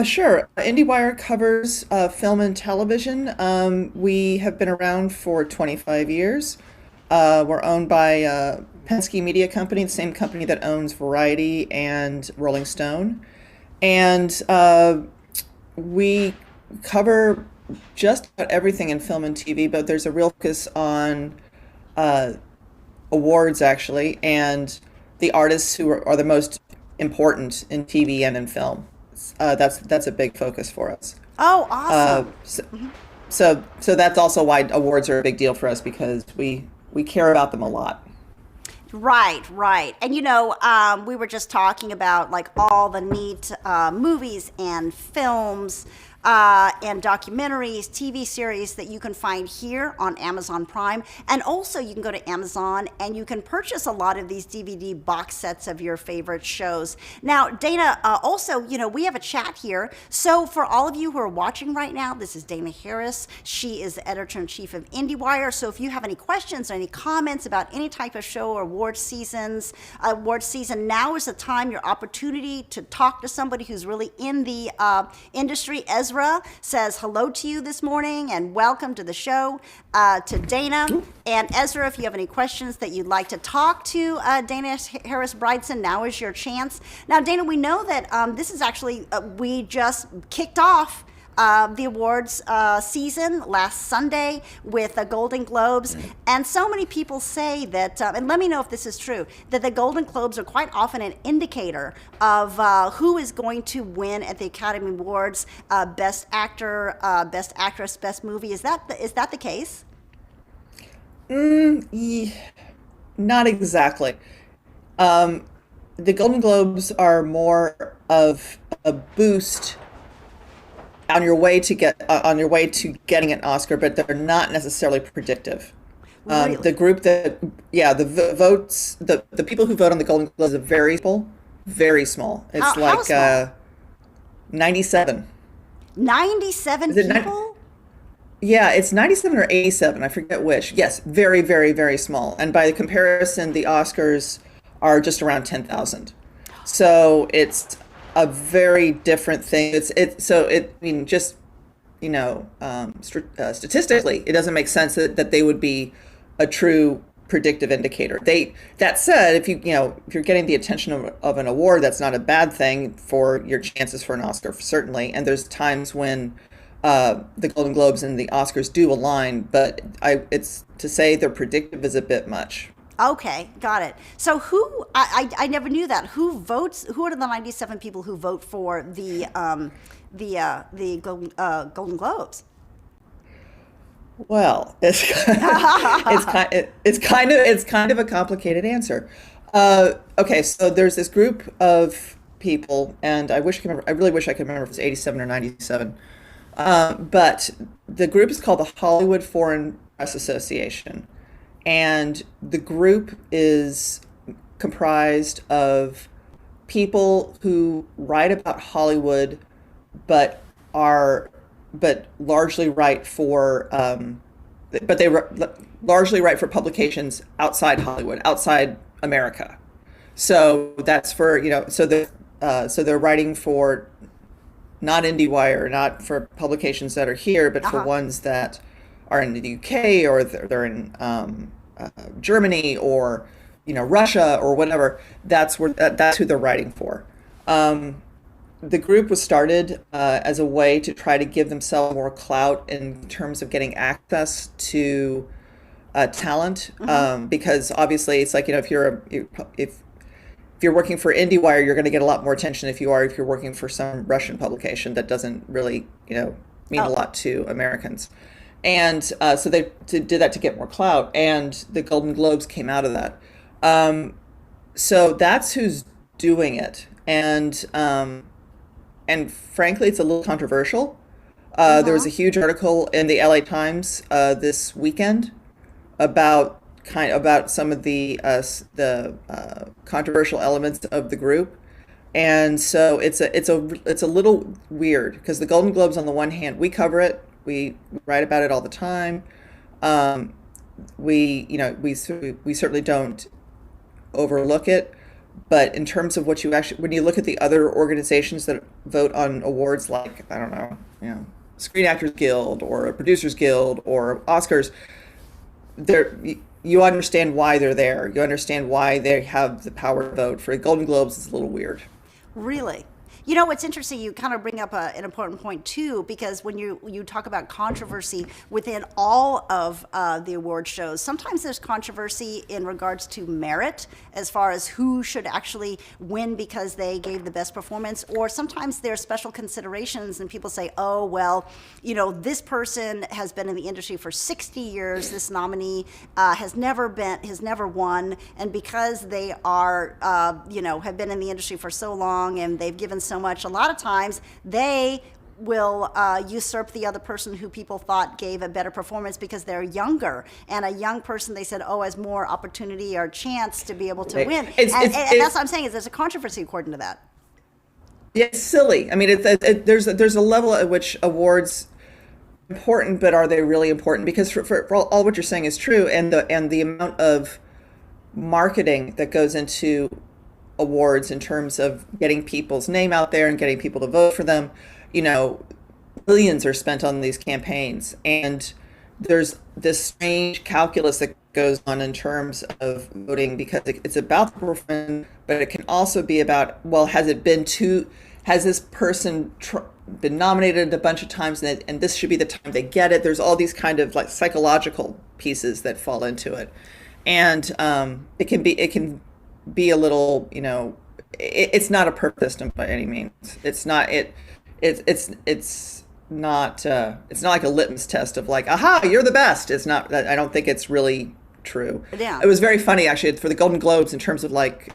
Sure. IndieWire covers film and television. We have been around for 25 years. We're owned by Penske Media Company, the same company that owns Variety and Rolling Stone. And we cover just about everything in film and TV, but there's a real focus on awards, actually, and the artists who are the most important in TV and in film. That's a big focus for us. Oh, awesome. So that's also why awards are a big deal for us, because we care about them a lot. Right. And we were just talking about like all the neat movies and films and documentaries, TV series that you can find here on Amazon Prime. And also you can go to Amazon and you can purchase a lot of these DVD box sets of your favorite shows. Now, Dana, also, we have a chat here. So for all of you who are watching right now, this is Dana Harris. She is the editor-in-chief of IndieWire. So if you have any questions or any comments about any type of show or award season, now is the time, your opportunity to talk to somebody who's really in the industry. Ezra says hello to you this morning and welcome to the show to Dana. And Ezra, if you have any questions that you'd like to talk to Dana Harris Bridson, now is your chance. Now, Dana, we know that this is actually, we just kicked off the awards season last Sunday with the Golden Globes. And so many people say that, and let me know if this is true, that the Golden Globes are quite often an indicator of who is going to win at the Academy Awards, Best Actor, Best Actress, Best Movie. Is that the case? Not exactly. The Golden Globes are more of a boost on your way to getting an Oscar, but they're not necessarily predictive. Really? The group that, yeah, votes, the people who vote on the Golden Globes are very small. It's How small? 97. 97 Is it people? Yeah, it's 97 or 87. I forget which. Yes, very, very, very small. And by comparison, the Oscars are just around 10,000. So it's a very different thing. I mean, just, statistically, it doesn't make sense that they would be a true predictive indicator. That said, if you're getting the attention of an award, that's not a bad thing for your chances for an Oscar, certainly. And there's times when the Golden Globes and the Oscars do align, but it's to say they're predictive is a bit much. Okay, got it. So I never knew that. Who votes? Who are the 97 people who vote for the Golden Globes? Well, it's kind of a complicated answer. Okay, so there's this group of people, and I really wish I could remember if it's 87 or 97. But the group is called the Hollywood Foreign Press Association, and the group is comprised of people who write about Hollywood, but largely write for largely write for publications outside Hollywood, outside America. So that's for so they're writing for not IndieWire, not for publications that are here, but for ones that are in the UK or they're in Germany or Russia or whatever. That's who they're writing for. The group was started as a way to try to give themselves more clout in terms of getting access to talent, because obviously it's like if you're working for IndieWire, you're going to get a lot more attention if you're working for some Russian publication that doesn't really mean a lot to Americans. And so they did that to get more clout, and the Golden Globes came out of that. So that's who's doing it, and frankly, it's a little controversial. There was a huge article in the LA Times this weekend about some of the controversial elements of the group, and so it's a little weird because the Golden Globes, on the one hand, we cover it, we write about it all the time. We certainly don't overlook it. But in terms of when you look at the other organizations that vote on awards, like, I don't know, Screen Actors Guild or Producers Guild or Oscars, you understand why they're there. You understand why they have the power to vote. For Golden Globes, it's a little weird. Really? What's interesting, you kind of bring up an important point too, because when you talk about controversy within all of the award shows, sometimes there's controversy in regards to merit, as far as who should actually win because they gave the best performance, or sometimes there's special considerations and people say, oh, well, this person has been in the industry for 60 years, this nominee has never won, and because they are, have been in the industry for so long and they've given so much, a lot of times they will usurp the other person who people thought gave a better performance because they're younger, and a young person they said has more opportunity or chance to be able to win. And that's what I'm saying, is there's a controversy according to that. Yeah, it's silly. I mean, there's a level at which awards important, but are they really important? Because for all what you're saying is true, and the amount of marketing that goes into awards in terms of getting people's name out there and getting people to vote for them, billions are spent on these campaigns, and there's this strange calculus that goes on in terms of voting, because it's about the performance, but it can also be about, well, has this person been nominated a bunch of times, and this should be the time they get it. There's all these kind of like psychological pieces that fall into it, and it can be a little, it's not a perfect system by any means. It's not. It's not it's not like a litmus test of like, aha, you're the best. It's not. I don't think it's really true. Yeah. It was very funny actually for the Golden Globes in terms of like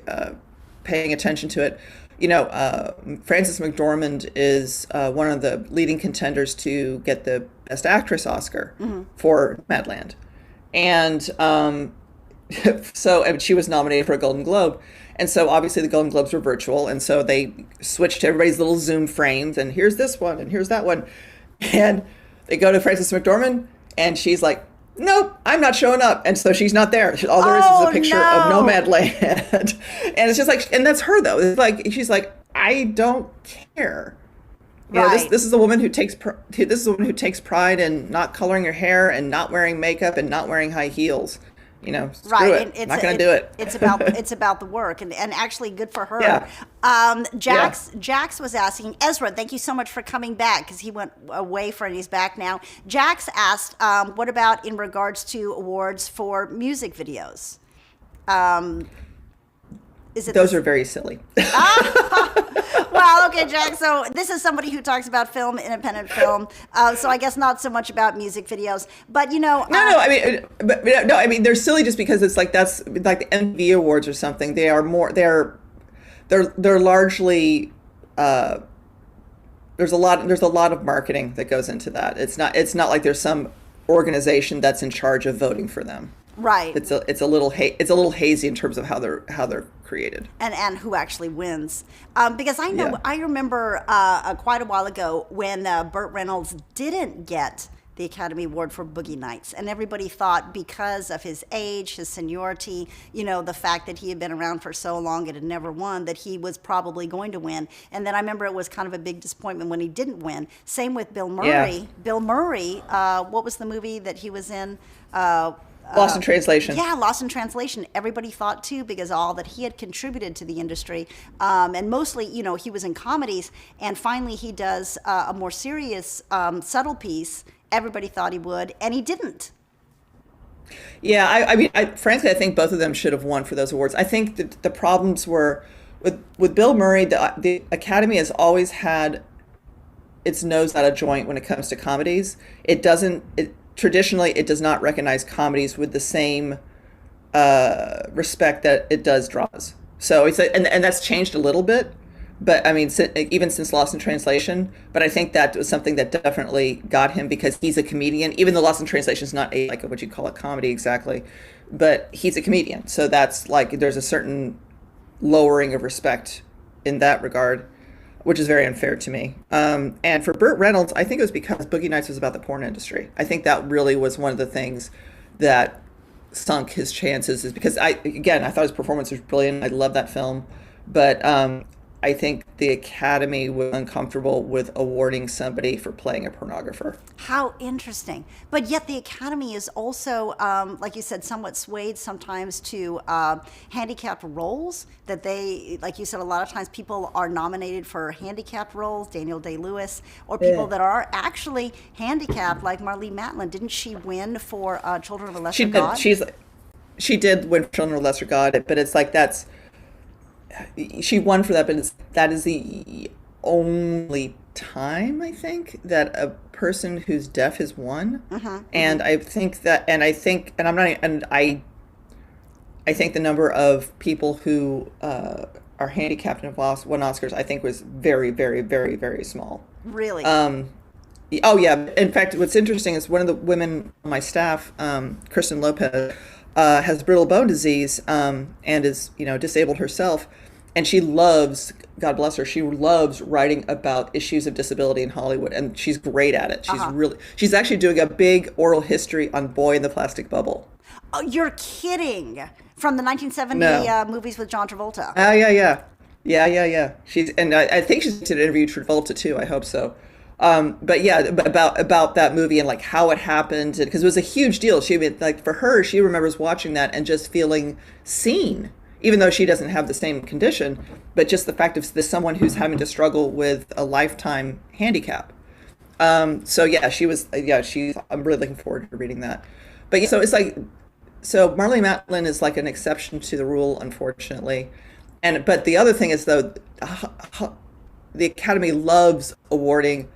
paying attention to it. You know, Frances McDormand is one of the leading contenders to get the Best Actress Oscar for Madland, and so and she was nominated for a Golden Globe. And so obviously the Golden Globes were virtual, and so they switched to everybody's little Zoom frames, and here's this one, and here's that one. And they go to Frances McDormand, and she's like, nope, I'm not showing up. And so she's not there. All there is a picture of Nomadland. And it's just like, and that's her though. It's like, she's like, I don't care. You know, this is a woman who takes pride in not coloring her hair and not wearing makeup and not wearing high heels. You know, screw it. I'm not going to do it. It's about the work, and actually good for her. Yeah. Jax was asking, Ezra, thank you so much for coming back, because he went away and he's back now. Jax asked, what about in regards to awards for music videos? Those are very silly. Well, okay, Jack. So this is somebody who talks about film, independent film. So I guess not so much about music videos, but you know. I mean, they're silly just because it's like that's like the MTV Awards or something. They are more. They're largely. There's a lot of marketing that goes into that. It's not like there's some organization that's in charge of voting for them. Right. It's a little hazy in terms of how they're created and who actually wins. Because I remember quite a while ago when Burt Reynolds didn't get the Academy Award for Boogie Nights, and everybody thought because of his age, his seniority, you know, the fact that he had been around for so long and had never won, that he was probably going to win. And then I remember it was kind of a big disappointment when he didn't win. Same with Bill Murray. Yeah. Bill Murray, what was the movie that he was in? Lost in Translation. Yeah, Lost in Translation. Everybody thought too, because all that he had contributed to the industry, and mostly, you know, he was in comedies, and finally he does a more serious, subtle piece. Everybody thought he would, and he didn't. Yeah, I mean, frankly, I think both of them should have won for those awards. I think that the problems were with Bill Murray. The Academy has always had its nose out of joint when it comes to comedies. Traditionally, it does not recognize comedies with the same respect that it does dramas. So and that's changed a little bit, but I mean, even since Lost in Translation. But I think that was something that definitely got him, because he's a comedian. Even though Lost in Translation is not like what you call a comedy exactly, but he's a comedian. So that's like there's a certain lowering of respect in that regard, which is very unfair to me. And for Burt Reynolds, I think it was because Boogie Nights was about the porn industry. I think that really was one of the things that sunk his chances, is because I thought his performance was brilliant. I love that film. But I think the Academy was uncomfortable with awarding somebody for playing a pornographer. How interesting. But yet the Academy is also, like you said, somewhat swayed sometimes to handicapped roles, that they, like you said, a lot of times people are nominated for handicapped roles, Daniel Day-Lewis, or people that are actually handicapped, like Marlee Matlin. Didn't she win for Children of a Lesser God? She did win for Children of a Lesser God, but it's like she won for that, but that is the only time I think that a person who's deaf has won. And I think that, I think the number of people who are handicapped and have won Oscars, I think, was very, very, very, very small. Really? Oh yeah. In fact, what's interesting is one of the women on my staff, Kristen Lopez, has brittle bone disease and is, disabled herself. And she loves, God bless her, she loves writing about issues of disability in Hollywood, and she's great at it. She's actually doing a big oral history on Boy in the Plastic Bubble. Oh, you're kidding! From the 1970 movies with John Travolta. Oh, yeah. I think she's to interview Travolta too. I hope so. But yeah, about that movie and like how it happened, because it was a huge deal. For her, she remembers watching that and just feeling seen, even though she doesn't have the same condition, but just the fact of this someone who's having to struggle with a lifetime handicap. So yeah, I'm really looking forward to reading that. But so it's like, so Marlee Matlin is like an exception to the rule, unfortunately. But the other thing is, though, the Academy loves awarding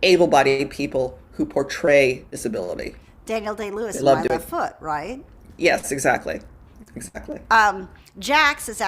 able-bodied people who portray disability. Daniel Day-Lewis They and love My doing- Left Foot, right? Yes, exactly. Exactly. Jax is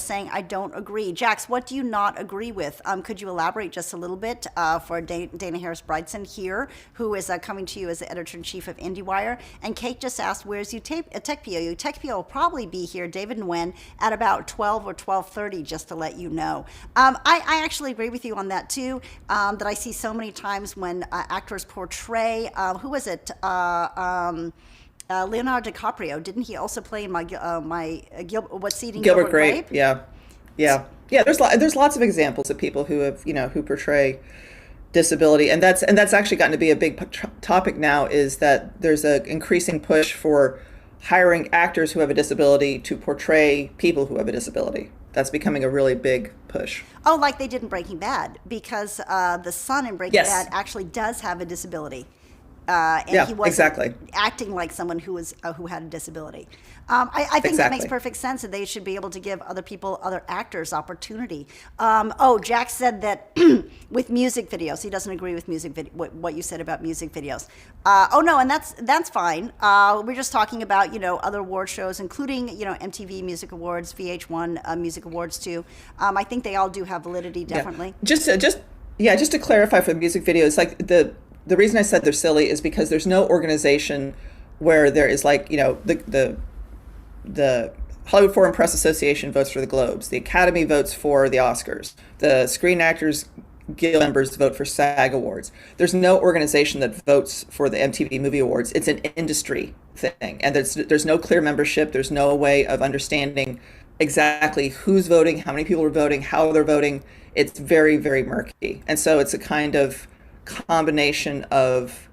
saying, I don't agree. Jax, what do you not agree with? Could you elaborate just a little bit for Dana Harris-Bridson here, who is coming to you as the editor-in-chief of IndieWire? And Kate just asked, where's TechPO? TechPO will probably be here, David and Wen, at about 12 or 12:30, just to let you know. I actually agree with you on that, too, that I see so many times when actors portray, who was it? Leonardo DiCaprio, didn't he also play in What's Eating Gilbert Grape? Yeah. There's lots of examples of people who have who portray disability, and that's actually gotten to be a big topic now. Is that there's an increasing push for hiring actors who have a disability to portray people who have a disability. That's becoming a really big push. Oh, like they did in Breaking Bad, because the son in Breaking Bad actually does have a disability. And he wasn't exactly acting like someone who had a disability. I think that makes perfect sense, that they should be able to give other actors opportunity. Jack said that with music videos, he doesn't agree with what you said about music videos. No, and that's fine. We're just talking about other award shows, including MTV Music Awards, VH1 Music Awards too. I think they all do have validity, definitely. Just to clarify for the music videos, like the reason I said they're silly is because there's no organization where there is the Hollywood Foreign Press Association votes for the Globes, the Academy votes for the Oscars, the Screen Actors Guild members vote for SAG Awards. There's no organization that votes for the MTV Movie Awards. It's an industry thing, and there's no clear membership. There's no way of understanding exactly who's voting, how many people are voting, how they're voting. It's very, very murky, and so it's a kind of combination of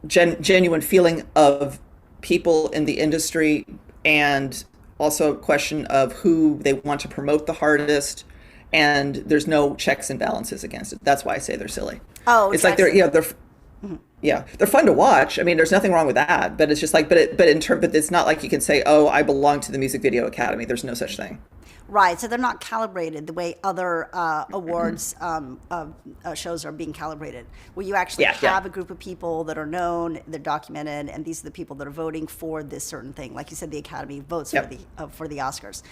genuine feeling of people in the industry, and also a question of who they want to promote the hardest, and there's no checks and balances against it. That's why I say they're silly. It's like they're fun to watch. I mean, there's nothing wrong with that, but it's just like but it's not like you can say, oh, I belong to the Music Video Academy. There's no such thing. Right, so they're not calibrated the way other awards shows are being calibrated, where you actually have a group of people that are known, they're documented, and these are the people that are voting for this certain thing. Like you said, the Academy votes for the Oscars.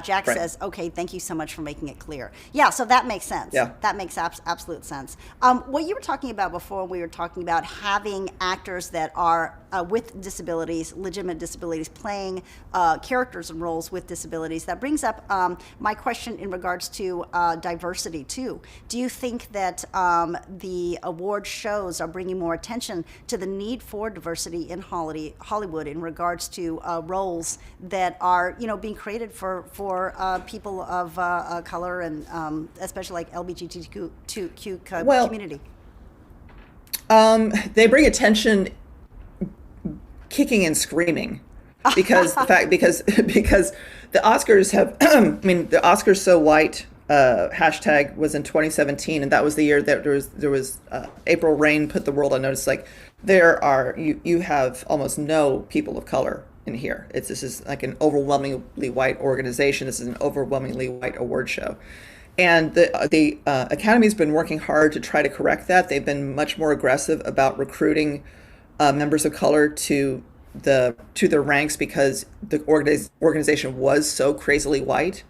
Jack says, okay, thank you so much for making it clear. Yeah, so that makes sense. Yeah. That makes absolute sense. What you were talking about before, we were talking about having actors that are with disabilities, legitimate disabilities, playing characters and roles with disabilities. That brings up my question in regards to diversity too. Do you think that the award shows are bringing more attention to the need for diversity in Hollywood in regards to roles that are being created for people of color, and especially like LGBTQ community? They bring attention kicking and screaming, because because the Oscars have the Oscars So White hashtag was in 2017, and that was the year that there was April Rain put the world on notice. Like, there are you have almost no people of color in here. This is like an overwhelmingly white organization. This is an overwhelmingly white award show. And the Academy's been working hard to try to correct that. They've been much more aggressive about recruiting members of color to their ranks, because the organization was so crazily white.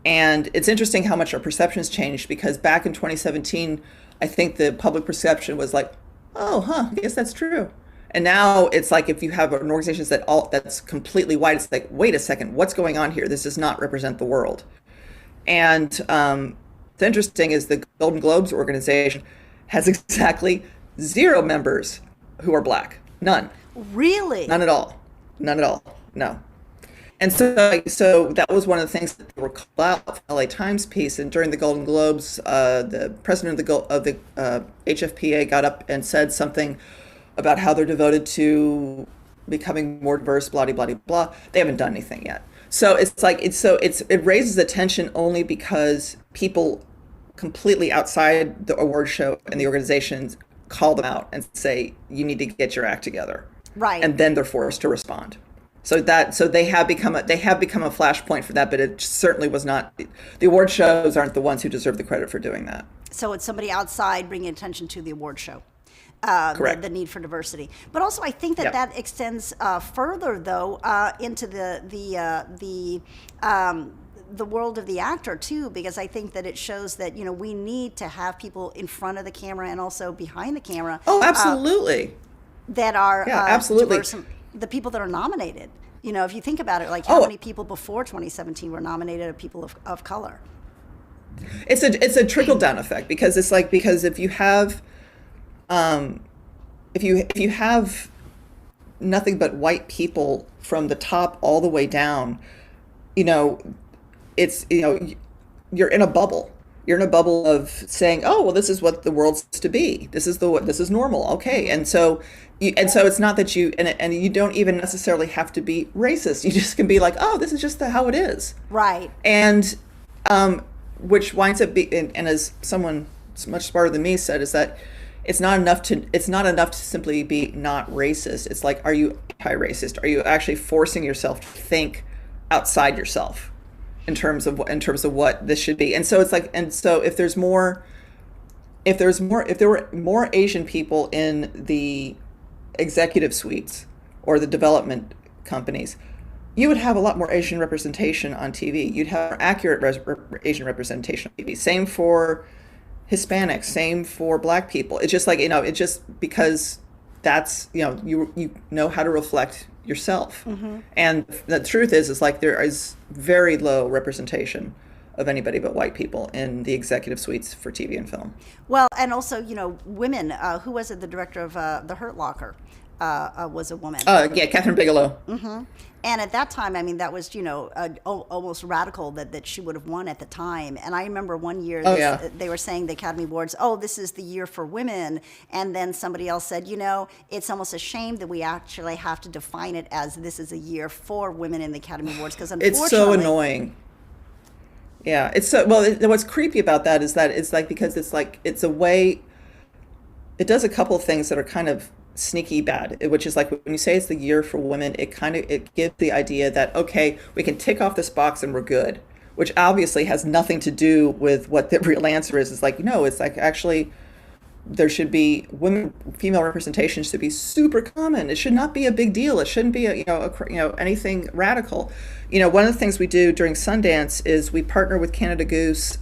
And it's interesting how much our perceptions changed, because back in 2017, I think the public perception was like, I guess that's true. And now it's like, if you have an organization that's completely white, it's like, wait a second, what's going on here? This does not represent the world. And what's interesting is the Golden Globes organization has exactly 0 members who are Black. None. Really? None at all. No. And so that was one of the things that were called out in the LA Times piece. And during the Golden Globes, the president of the HFPA got up and said something about how they're devoted to becoming more diverse, blah, blah, blah, blah. They haven't done anything yet. So it raises attention only because people completely outside the award show and the organizations call them out and say, you need to get your act together. Right. And then they're forced to respond. So they have become a flashpoint for that, but it certainly was not. The award shows aren't the ones who deserve the credit for doing that. So it's somebody outside bringing attention to the award show. Correct. The need for diversity, but also I think that that extends further, though, into the world of the actor too, because I think that it shows that we need to have people in front of the camera and also behind the camera. Oh, absolutely. That are absolutely diverse, the people that are nominated. If you think about it, like how many people before 2017 were nominated of people of color. It's a trickle down effect, because it's like, because if you have if you have nothing but white people from the top all the way down, it's you're in a bubble. You're in a bubble of saying, oh, well, this is what the world's to be. This is normal. Okay. And so it's not that and you don't even necessarily have to be racist. You just can be like, oh, this is just how it is. Right. And which winds up being, and as someone much smarter than me said, is that it's not enough to simply be not racist. It's like, are you anti-racist? Are you actually forcing yourself to think outside yourself in terms of what this should be? And so it's like, and so if there were more Asian people in the executive suites or the development companies, you would have a lot more Asian representation on TV. You'd have more accurate Asian representation on TV. Same for Hispanics, same for Black people. It's just like, it's just because that's, you know how to reflect yourself. Mm-hmm. And the truth is like there is very low representation of anybody but white people in the executive suites for TV and film. Well, and also, women, who was it, the director of The Hurt Locker was a woman. Yeah, Catherine Bigelow. Mm-hmm. And at that time, I mean, that was, almost radical that she would have won at the time. And I remember one year they were saying, the Academy Awards, oh, this is the year for women. And then somebody else said, it's almost a shame that we actually have to define it as this is a year for women in the Academy Awards, because unfortunately... It's so annoying. Yeah, it's so, well, what's creepy about that is that it's like, because it's like, it's a way, it does a couple of things that are kind of sneaky bad, which is like, when you say it's the year for women, it gives the idea that, okay, we can tick off this box and we're good, which obviously has nothing to do with what the real answer is. It's like, no, it's like, actually, there should be female representation should be super common. It should not be a big deal. It shouldn't be anything radical. One of the things we do during Sundance is we partner with Canada Goose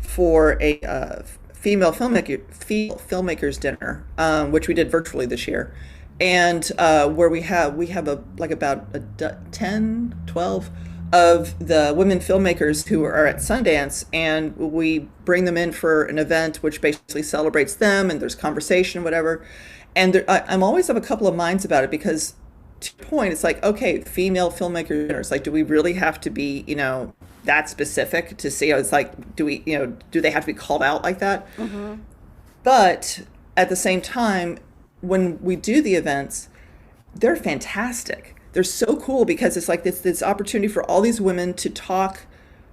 for a female filmmakers dinner, which we did virtually this year, and where we have about 10, 12 of the women filmmakers who are at Sundance, and we bring them in for an event which basically celebrates them, and there's conversation, whatever. And I'm always of a couple of minds about it, because to your point, it's like, okay, female filmmaker dinners, like, do we really have to be, that specific to see? It's like, do they have to be called out like that? Mm-hmm. But at the same time, when we do the events, they're fantastic. They're so cool, because it's like this opportunity for all these women to talk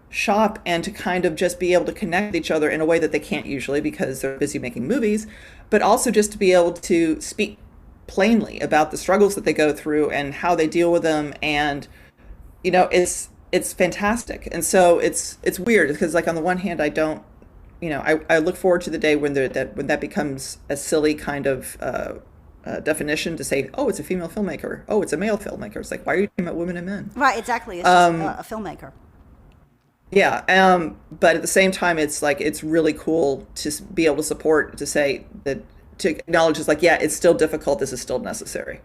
shop and to kind of just be able to connect with each other in a way that they can't usually, because they're busy making movies, but also just to be able to speak plainly about the struggles that they go through and how they deal with them. And it's fantastic. And so it's weird, because like, on the one hand, I don't, I look forward to the day when that becomes a silly kind of definition to say, oh, it's a female filmmaker, oh, it's a male filmmaker. It's like, why are you talking about women and men? Right, exactly. It's just a filmmaker. Yeah, but at the same time, it's like, it's really cool to be able to support, to say that, to acknowledge, it's like, yeah, it's still difficult, this is still necessary.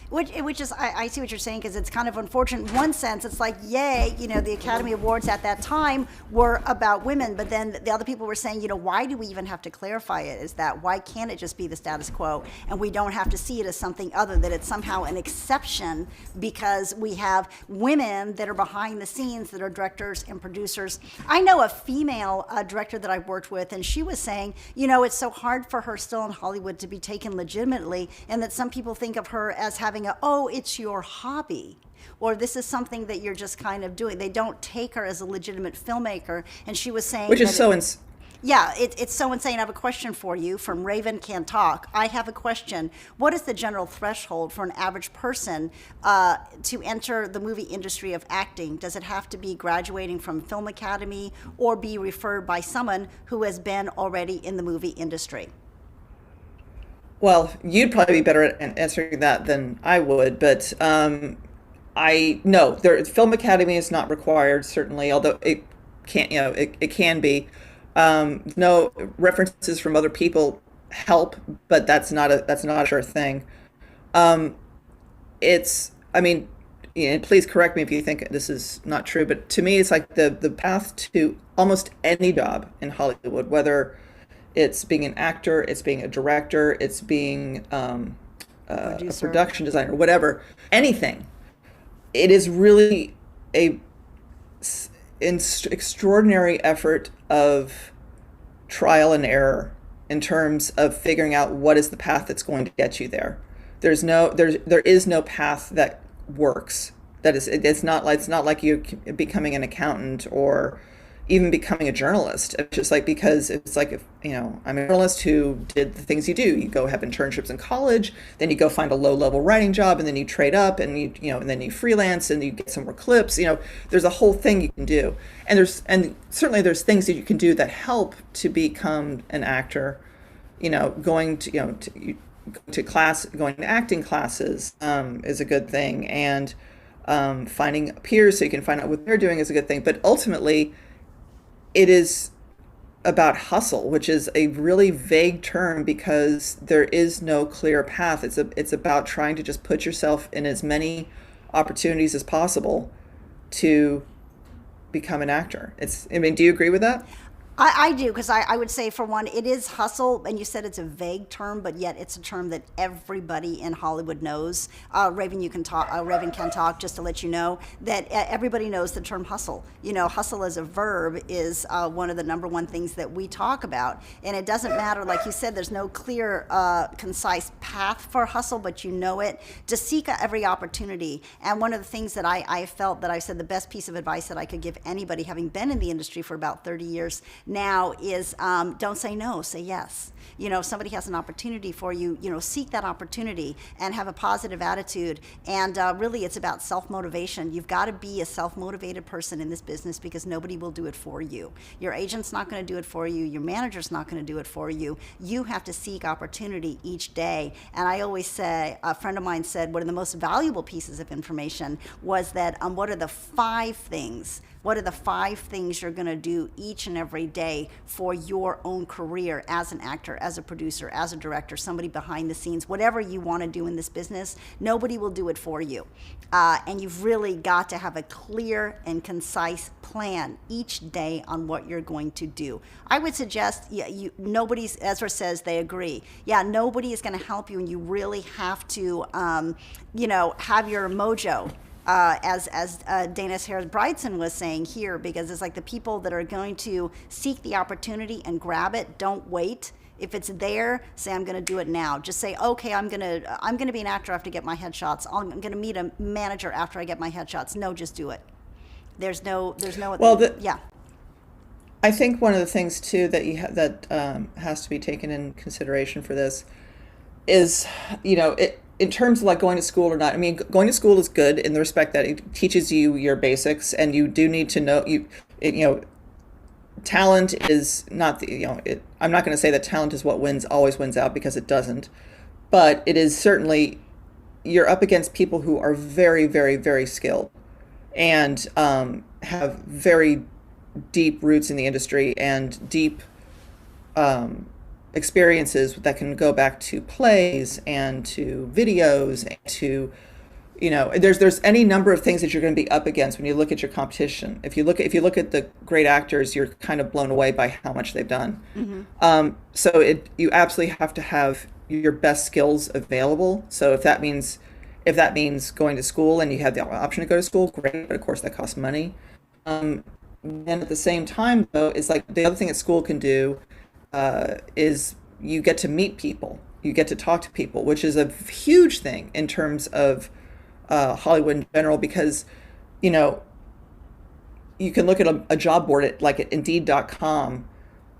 Which is, I see what you're saying, because it's kind of unfortunate. In one sense, it's like, yay, the Academy Awards at that time were about women, but then the other people were saying, why do we even have to clarify it? Is that, why can't it just be the status quo, and we don't have to see it as something other, that it's somehow an exception because we have women that are behind the scenes, that are directors and producers. I know a female director that I've worked with, and she was saying, it's so hard for her still in Hollywood to be taken legitimately, and that some people think of her as having it's your hobby, or this is something that you're just kind of doing. They don't take her as a legitimate filmmaker. And she was saying, which is Yeah, it's so insane. I have a question for you from Raven Can Talk. I have a question. What is the general threshold for an average person to enter the movie industry of acting? Does it have to be graduating from Film Academy or be referred by someone who has been already in the movie industry? Well, you'd probably be better at answering that than I would, but Film Academy is not required, certainly, although it can't, it can be. No, references from other people help, but that's not a sure thing. I mean, please correct me if you think this is not true, but to me, it's like the path to almost any job in Hollywood, whether it's being an actor, it's being a director, it's being a production designer, whatever, anything. It is really a extraordinary effort of trial and error in terms of figuring out what is the path that's going to get you there. There is no path that works. It's not like you becoming an accountant or even becoming a journalist. It's just like, because it's like, if, I'm a journalist who did the things you do. You go have internships in college, then you go find a low-level writing job, and then you trade up, and and then you freelance, and you get some more clips. There's a whole thing you can do, and certainly there's things that you can do that help to become an actor. Going to class, going to acting classes is a good thing, and finding peers so you can find out what they're doing is a good thing. But ultimately, it is about hustle, which is a really vague term because there is no clear path. It's about trying to just put yourself in as many opportunities as possible to become an actor. Do you agree with that? I do, because I would say, for one, it is hustle, and you said it's a vague term, but yet it's a term that everybody in Hollywood knows. Raven can talk, just to let you know that everybody knows the term hustle. Hustle as a verb is one of the number one things that we talk about, and it doesn't matter, like you said, there's no clear, concise path for hustle, but you know it. To seek every opportunity, and one of the things that I felt that I said the best piece of advice that I could give anybody, having been in the industry for about 30 years, now is don't say no, say yes. If somebody has an opportunity for you, seek that opportunity and have a positive attitude. And really, it's about self-motivation. You've got to be a self-motivated person in this business because nobody will do it for you. Your agent's not going to do it for you. Your manager's not going to do it for you. You have to seek opportunity each day. And I always say, a friend of mine said, one of the most valuable pieces of information was that what are the five things you're going to do each and every day for your own career as an actor, as a producer, as a director, somebody behind the scenes, whatever you want to do in this business, nobody will do it for you. And you've really got to have a clear and concise plan each day on what you're going to do. I would suggest, Ezra says they agree. Yeah, nobody is going to help you, and you really have to, have your mojo. As Dana Harris Bridson was saying here, because it's like the people that are going to seek the opportunity and grab it, don't wait. If it's there, say, I'm going to do it now. Just say, okay, I'm going to be an actor after I get my headshots. I'm going to meet a manager after I get my headshots. No, just do it. There's no. Yeah. I think one of the things too that has to be taken in consideration for this is, in terms of like going to school or not. Going to school is good in the respect that it teaches you your basics, and you do need to know, talent is not I'm not going to say that talent is what always wins out, because it doesn't, but it is certainly, you're up against people who are very, very, very skilled and have very deep roots in the industry and deep experiences that can go back to plays and to videos and to, there's any number of things that you're going to be up against when you look at your competition. If you look at the great actors, you're kind of blown away by how much they've done. Mm-hmm. So you absolutely have to have your best skills available. So if that means going to school and you have the option to go to school, great, but of course that costs money. And at the same time, though, is like the other thing that school can do is you get to meet people, you get to talk to people, which is a huge thing in terms of Hollywood in general, because you can look at a job board at Indeed.com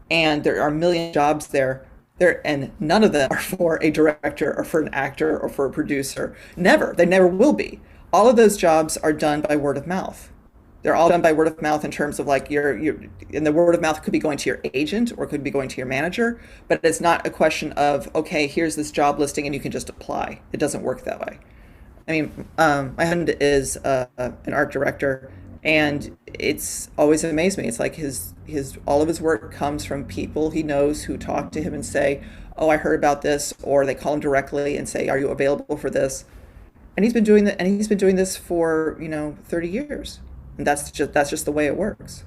and there are a million jobs there, and none of them are for a director or for an actor or for a producer. Never. They never will be. All of those jobs are done by word of mouth. They're all done by word of mouth in terms of like and the word of mouth could be going to your agent or could be going to your manager, but it's not a question of, okay, here's this job listing and you can just apply. It doesn't work that way. I mean, my husband is an art director, and it's always amazed me. It's like his all of his work comes from people he knows who talk to him and say, "Oh, I heard about this," or they call him directly and say, "Are you available for this?" And he's been doing that, and he's been doing this for 30 years, and that's just the way it works.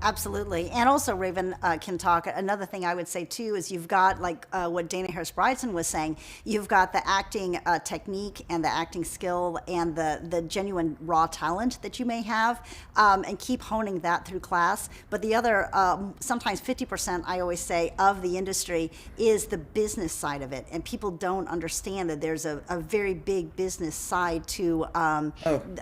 Absolutely. And also, Raven can talk. Another thing I would say, too, is you've got, like what Dana Harris-Bridson was saying, you've got the acting technique and the acting skill and the genuine raw talent that you may have, and keep honing that through class. But the other, sometimes 50%, I always say, of the industry is the business side of it. And people don't understand that there's a very big business side to of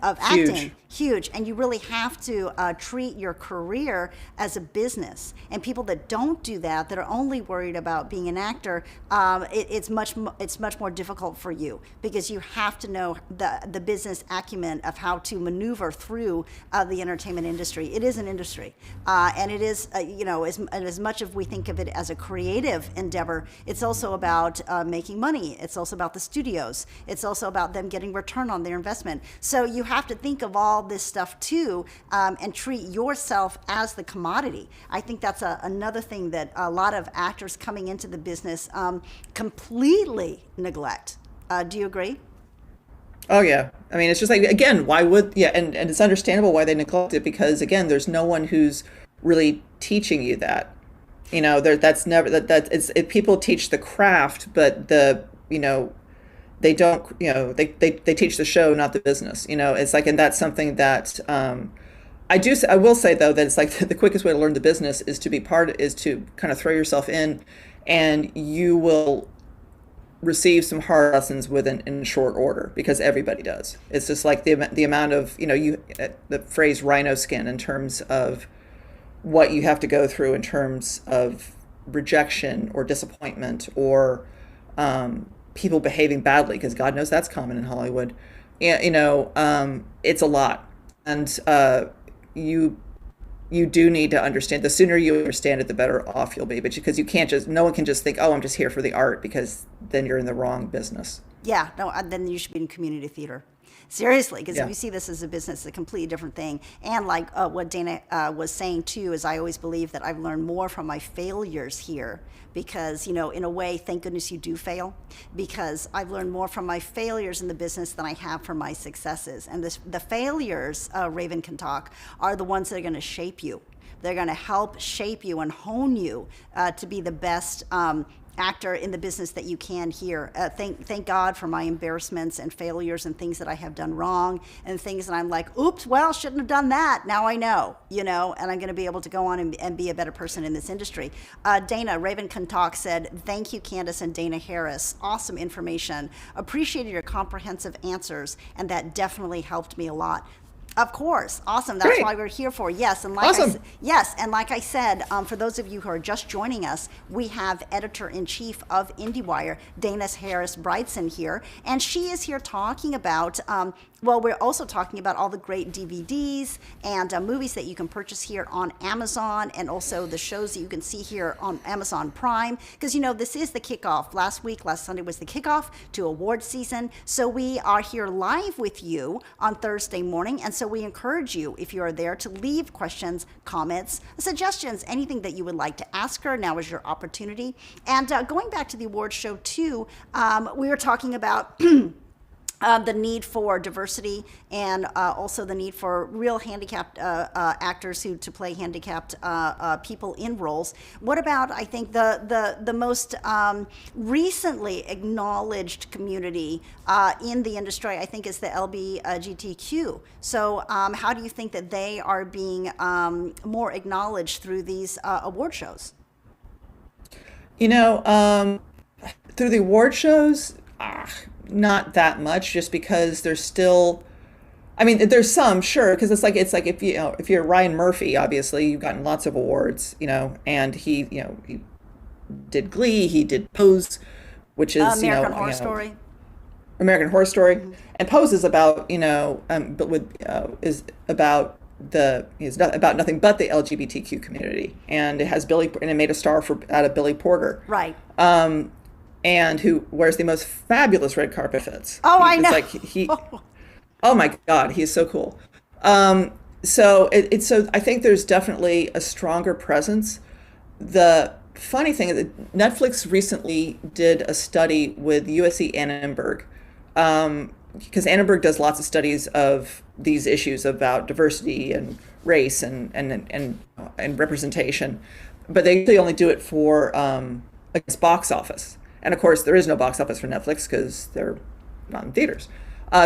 acting. Huge. And you really have to treat your career as a business. And people that don't do that, that are only worried about being an actor, it's much more difficult for you, because you have to know the business acumen of how to maneuver through the entertainment industry. It is an industry, and it is as much as we think of it as a creative endeavor, it's also about making money. It's also about the studios. It's also about them getting return on their investment. So you have to think of all this stuff too, and treat yourself as the commodity. I think that's another thing that a lot of actors coming into the business completely neglect. Do you agree? Oh yeah. I mean, it's just like, again, why would, and it's understandable why they neglect it, because again, there's no one who's really teaching you that. That's never, people teach the craft, but they don't, they teach the show, not the business. It's like, and that's something that I will say though, that it's like the quickest way to learn the business is to kind of throw yourself in, and you will receive some hard lessons in short order, because everybody does. It's just like the amount of, the phrase rhino skin, in terms of what you have to go through in terms of rejection or disappointment or people behaving badly, because God knows that's common in Hollywood. It's a lot. And you do need to understand. The sooner you understand it, the better off you'll be. But because no one can just think, oh, I'm just here for the art, because then you're in the wrong business. Yeah, no, then you should be in community theater. Seriously, because if you see this as a business, it's a completely different thing. And like what Dana was saying too, is I always believe that I've learned more from my failures here, because, in a way, thank goodness you do fail, because I've learned more from my failures in the business than I have from my successes. And the failures, Raven can talk, are the ones that are going to shape you. They're going to help shape you and hone you to be the best actor in the business that you can here. Thank God for my embarrassments and failures and things that I have done wrong, and things that I'm like, oops, well, shouldn't have done that. Now I know, and I'm going to be able to go on and be a better person in this industry. Dana, Raven Can Talk said, thank you, Candace and Dana Harris. Awesome information. Appreciated your comprehensive answers, and that definitely helped me a lot. Of course. Awesome. That's why we're here for. Yes. And like I said, for those of you who are just joining us, we have editor-in-chief of IndieWire, Dana Harris-Bridson here, and she is here talking about we're also talking about all the great DVDs and movies that you can purchase here on Amazon, and also the shows that you can see here on Amazon Prime, because this is the kickoff. Last Sunday was the kickoff to award season, so we are here live with you on Thursday morning, and so we encourage you, if you are there, to leave questions, comments, suggestions, anything that you would like to ask her. Now is your opportunity. And going back to the award show too, we were talking about the need for diversity, and also the need for real handicapped actors to play handicapped people in roles. What about, I think, the most recently acknowledged community in the industry, I think, is the LGBTQ. So how do you think that they are being more acknowledged through these award shows? Through the award shows, not that much, just because there's still I mean, there's some, sure, because it's like if if you're Ryan Murphy, obviously you've gotten lots of awards, and he did Glee, he did Pose, which is American Horror Story, and Pose is about but with is about is not about nothing but the LGBTQ community, and it has it made a star out of Billy Porter, Right. And who wears the most fabulous red carpet fits. Oh, I know. He oh my God, he's so cool. So I think there's definitely a stronger presence. The funny thing is that Netflix recently did a study with USC Annenberg, because Annenberg does lots of studies of these issues about diversity and race and representation, but they usually only do it for against box office. And of course, there is no box office for Netflix because they're not in theaters.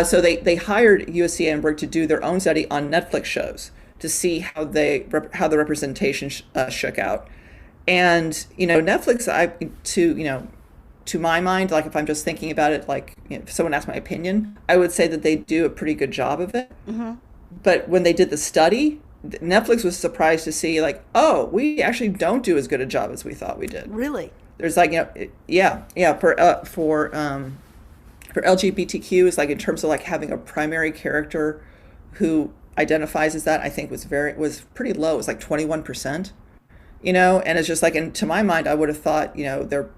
So they hired USC Annenberg to do their own study on Netflix shows to see how the representation shook out. And Netflix, to my mind, like if I'm just thinking about it, like if someone asked my opinion, I would say that they do a pretty good job of it. Mm-hmm. But when they did the study, Netflix was surprised to see like, oh, we actually don't do as good a job as we thought we did. Really? There's like for LGBTQ is like in terms of like having a primary character who identifies as that, I think was pretty low. It was like 21%, and it's just like, and to my mind, I would have thought, they're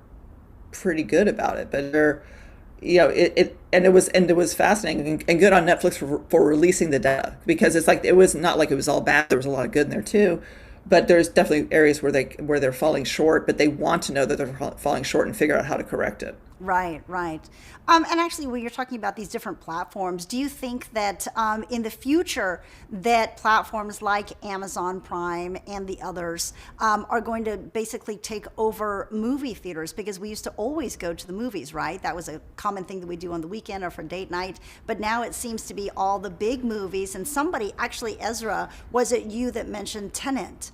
pretty good about it, but they're, it was fascinating and good on Netflix for releasing the data, because it's like, it was not like it was all bad. There was a lot of good in there too. But there's definitely areas where they're falling short, but they want to know that they're falling short and figure out how to correct it. Right. And actually, when you're talking about these different platforms, do you think that in the future that platforms like Amazon Prime and the others are going to basically take over movie theaters? Because we used to always go to the movies, right? That was a common thing that we do on the weekend or for date night. But now it seems to be all the big movies. And somebody, actually, Ezra, was it you that mentioned Tenet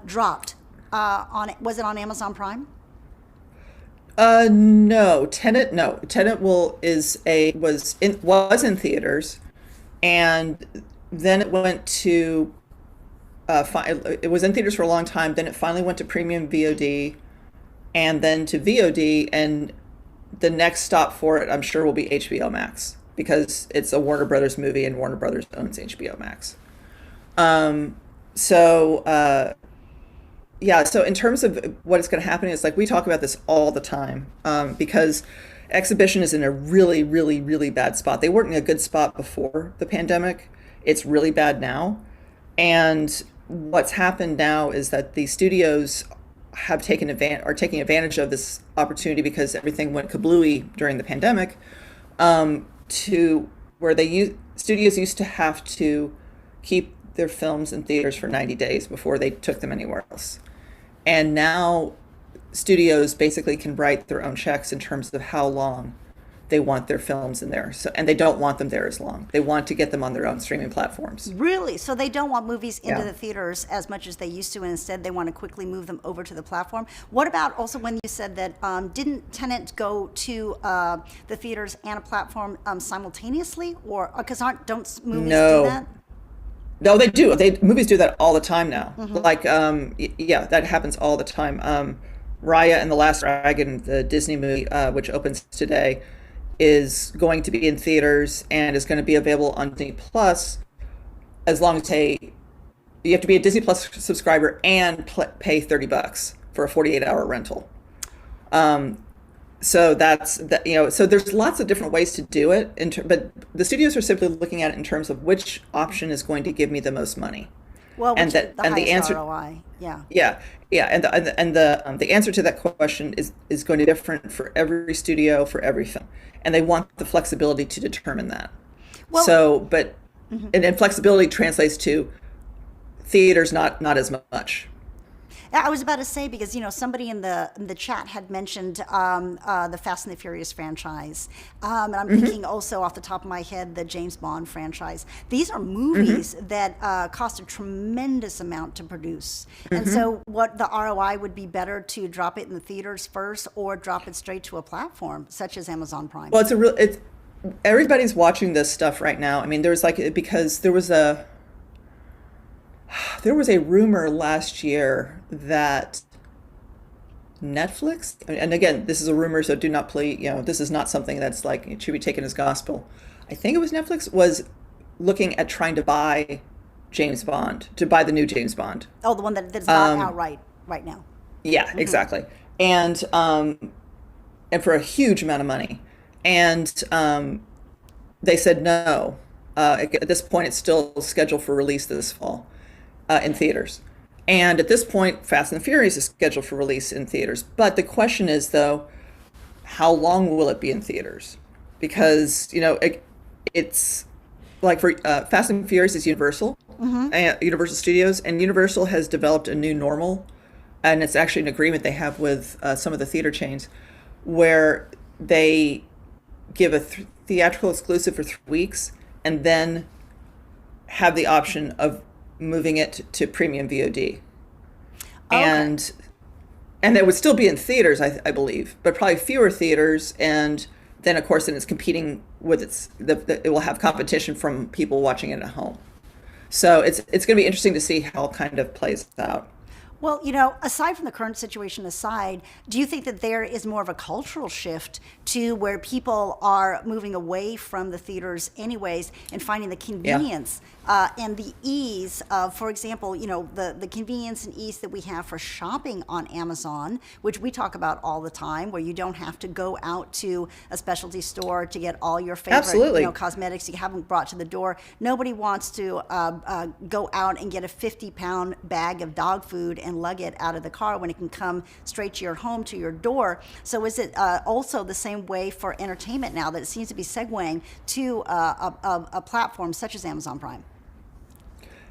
dropped was it on Amazon Prime? No, Tenet was in theaters, and then it went to it was in theaters for a long time. Then it finally went to premium VOD, and then to VOD, and the next stop for it, I'm sure, will be HBO Max, because it's a Warner Brothers movie, and Warner Brothers owns HBO Max. So in terms of what is going to happen, is like we talk about this all the time, because exhibition is in a really, really, really bad spot. They weren't in a good spot before the pandemic. It's really bad now. And what's happened now is that the studios are taking advantage of this opportunity, because everything went kablooey during the pandemic, to where studios used to have to keep their films in theaters for 90 days before they took them anywhere else. And now studios basically can write their own checks in terms of how long they want their films in there. And they don't want them there as long. They want to get them on their own streaming platforms. Really? So they don't want movies into the theaters as much as they used to, and instead they want to quickly move them over to the platform. What about also when you said that didn't Tenet go to the theaters and a platform simultaneously? Or because don't movies do that? No, they do. Movies do that all the time now. Mm-hmm. Like, that happens all the time. Raya and the Last Dragon, the Disney movie, which opens today, is going to be in theaters and is going to be available on Disney Plus, as long as you have to be a Disney Plus subscriber and pay $30 for a 48-hour rental. So that's that. So there's lots of different ways to do it. But the studios are simply looking at it in terms of which option is going to give me the most money. Well, the answer, ROI. Yeah. And the answer to that question is going to be different for every studio, for every film, and they want the flexibility to determine that. Well, and flexibility translates to theaters not as much. I was about to say, because somebody in the chat had mentioned the Fast and the Furious franchise, and I'm thinking also off the top of my head the James Bond franchise. These are movies that cost a tremendous amount to produce, and so what the ROI would be better to drop it in the theaters first, or drop it straight to a platform such as Amazon Prime. Well, everybody's watching this stuff right now. I mean, there's like, because there was a rumor last year that Netflix, and again, this is a rumor, so do not play, this is not something that's like, it should be taken as gospel. I think it was Netflix was looking at trying to buy James Bond, to buy the new James Bond. Oh, the one that's not out right now. Yeah, exactly. And for a huge amount of money. And they said no. At this point, it's still scheduled for release this fall in theaters. And at this point, Fast and the Furious is scheduled for release in theaters. But the question is, though, how long will it be in theaters? Because, it's like for Fast and Furious is Universal, Universal Studios, and Universal has developed a new normal. And it's actually an agreement they have with some of the theater chains where they give a theatrical exclusive for 3 weeks and then have the option of moving it to premium VOD. Okay. And it would still be in theaters, I believe, but probably fewer theaters. And then, of course, it's competing with it will have competition from people watching it at home. So it's going to be interesting to see how it kind of plays out. Well, aside from the current situation aside, do you think that there is more of a cultural shift to where people are moving away from the theaters anyways and finding the convenience and the ease of, for example, the convenience and ease that we have for shopping on Amazon, which we talk about all the time, where you don't have to go out to a specialty store to get all your favorite cosmetics. You have them brought to the door. Nobody wants to go out and get a 50-pound bag of dog food and lug it out of the car when it can come straight to your home, to your door. So is it also the same way for entertainment now, that it seems to be segueing to a platform such as Amazon Prime?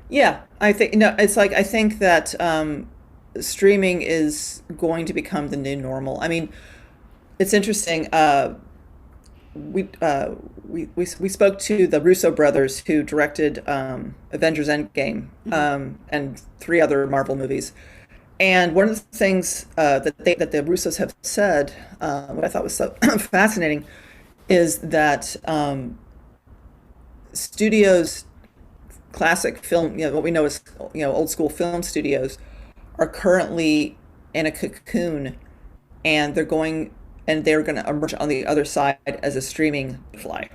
Yeah, I think it's like, I think that streaming is going to become the new normal. I mean, it's interesting. We spoke to the Russo brothers who directed Avengers Endgame and 3 other Marvel movies. And one of the things that the Russos have said, what I thought was so fascinating, is that studios, classic film, what we know as old school film studios, are currently in a cocoon, and they're going to emerge on the other side as a streaming fly,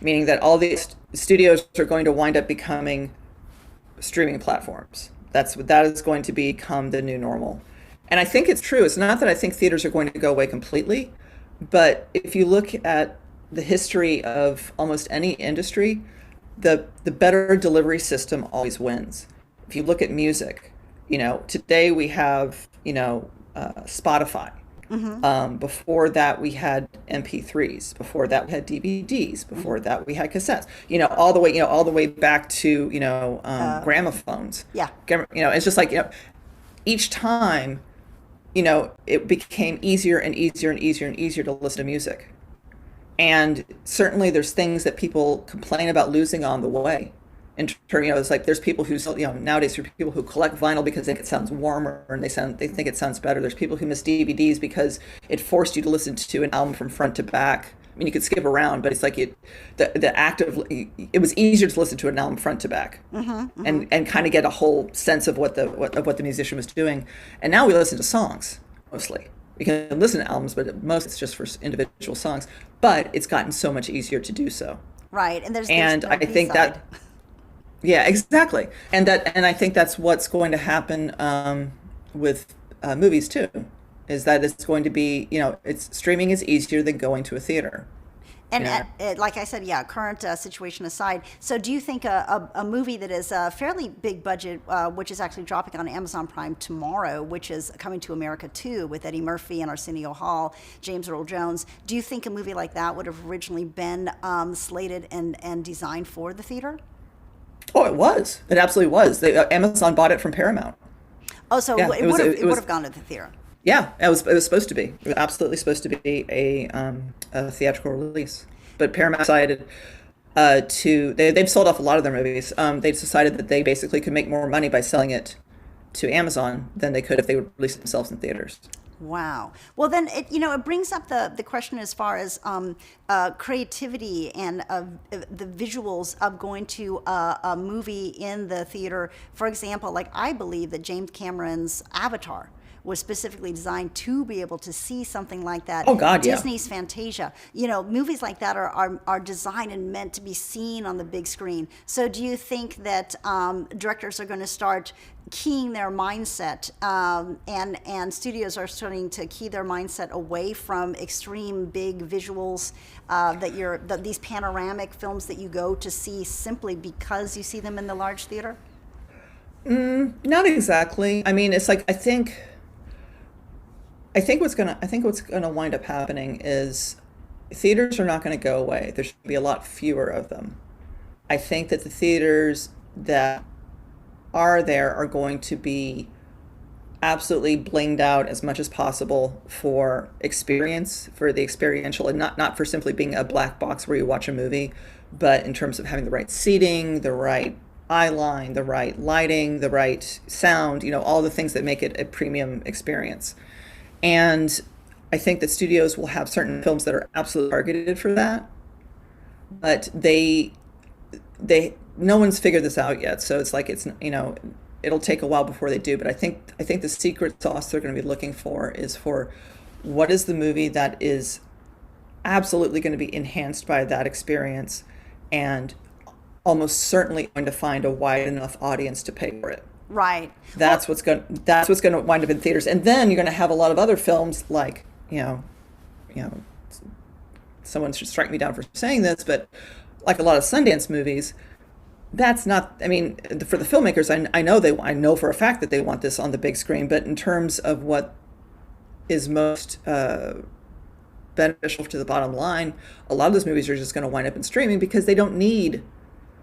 meaning that all these studios are going to wind up becoming streaming platforms. That is going to become the new normal. And I think it's true. It's not that I think theaters are going to go away completely, but if you look at the history of almost any industry, the better delivery system always wins. If you look at music, today we have, Spotify. Before that we had MP3s. Before that we had DVDs. Before that we had cassettes. All the way back to gramophones. Yeah. It's just like each time, it became easier and easier and easier and easier to listen to music. And certainly there's things that people complain about losing on the way. It's like there's people who, nowadays there are people who collect vinyl because they think it sounds warmer and they think it sounds better. There's people who miss DVDs because it forced you to listen to an album from front to back. I mean, you could skip around, but it's like the act of, it was easier to listen to an album front to back and kind of get a whole sense of what the musician was doing. And now we listen to songs mostly. We can listen to albums, but most it's just for individual songs. But it's gotten so much easier to do so. Right, and there's I think that. Yeah, exactly. And I think that's what's going to happen with movies too, is that it's going to be, streaming is easier than going to a theater. And like I said, current situation aside, so do you think a movie that is a fairly big budget, which is actually dropping on Amazon Prime tomorrow, which is Coming to America 2 with Eddie Murphy and Arsenio Hall, James Earl Jones, do you think a movie like that would have originally been slated and designed for the theater? Oh, it was. It absolutely was. Amazon bought it from Paramount. Oh, so yeah, it would have gone to the theater. Yeah, it was supposed to be. It was absolutely supposed to be a theatrical release. But Paramount decided they've sold off a lot of their movies. They decided that they basically could make more money by selling it to Amazon than they could if they would release it themselves in theaters. Wow. Well, then it brings up the question as far as creativity and the visuals of going to a movie in the theater. For example, like I believe that James Cameron's Avatar was specifically designed to be able to see something like that. Oh God, yeah. Disney's Fantasia. Movies like that are designed and meant to be seen on the big screen. So do you think that directors are going to start keying their mindset, and studios are starting to key their mindset away from extreme big visuals, these panoramic films that you go to see simply because you see them in the large theater? Not exactly. I mean, it's like I think what's gonna wind up happening is theaters are not going to go away. There's going to be a lot fewer of them. I think that the theaters that are there are going to be absolutely blinged out as much as possible for experience, for the experiential, and not for simply being a black box where you watch a movie, but in terms of having the right seating, the right eye line, the right lighting, the right sound, all the things that make it a premium experience. And I think that studios will have certain films that are absolutely targeted for that, but no one's figured this out yet. So it's like, it'll take a while before they do. But I think the secret sauce they're going to be looking for is for what is the movie that is absolutely going to be enhanced by that experience and almost certainly going to find a wide enough audience to pay for it. Right. That's what's going to wind up in theaters. And then you're going to have a lot of other films like, someone should strike me down for saying this, but like a lot of Sundance movies, that's not, I mean, for the filmmakers, I know for a fact that they want this on the big screen, but in terms of what is most beneficial to the bottom line, a lot of those movies are just going to wind up in streaming because they don't need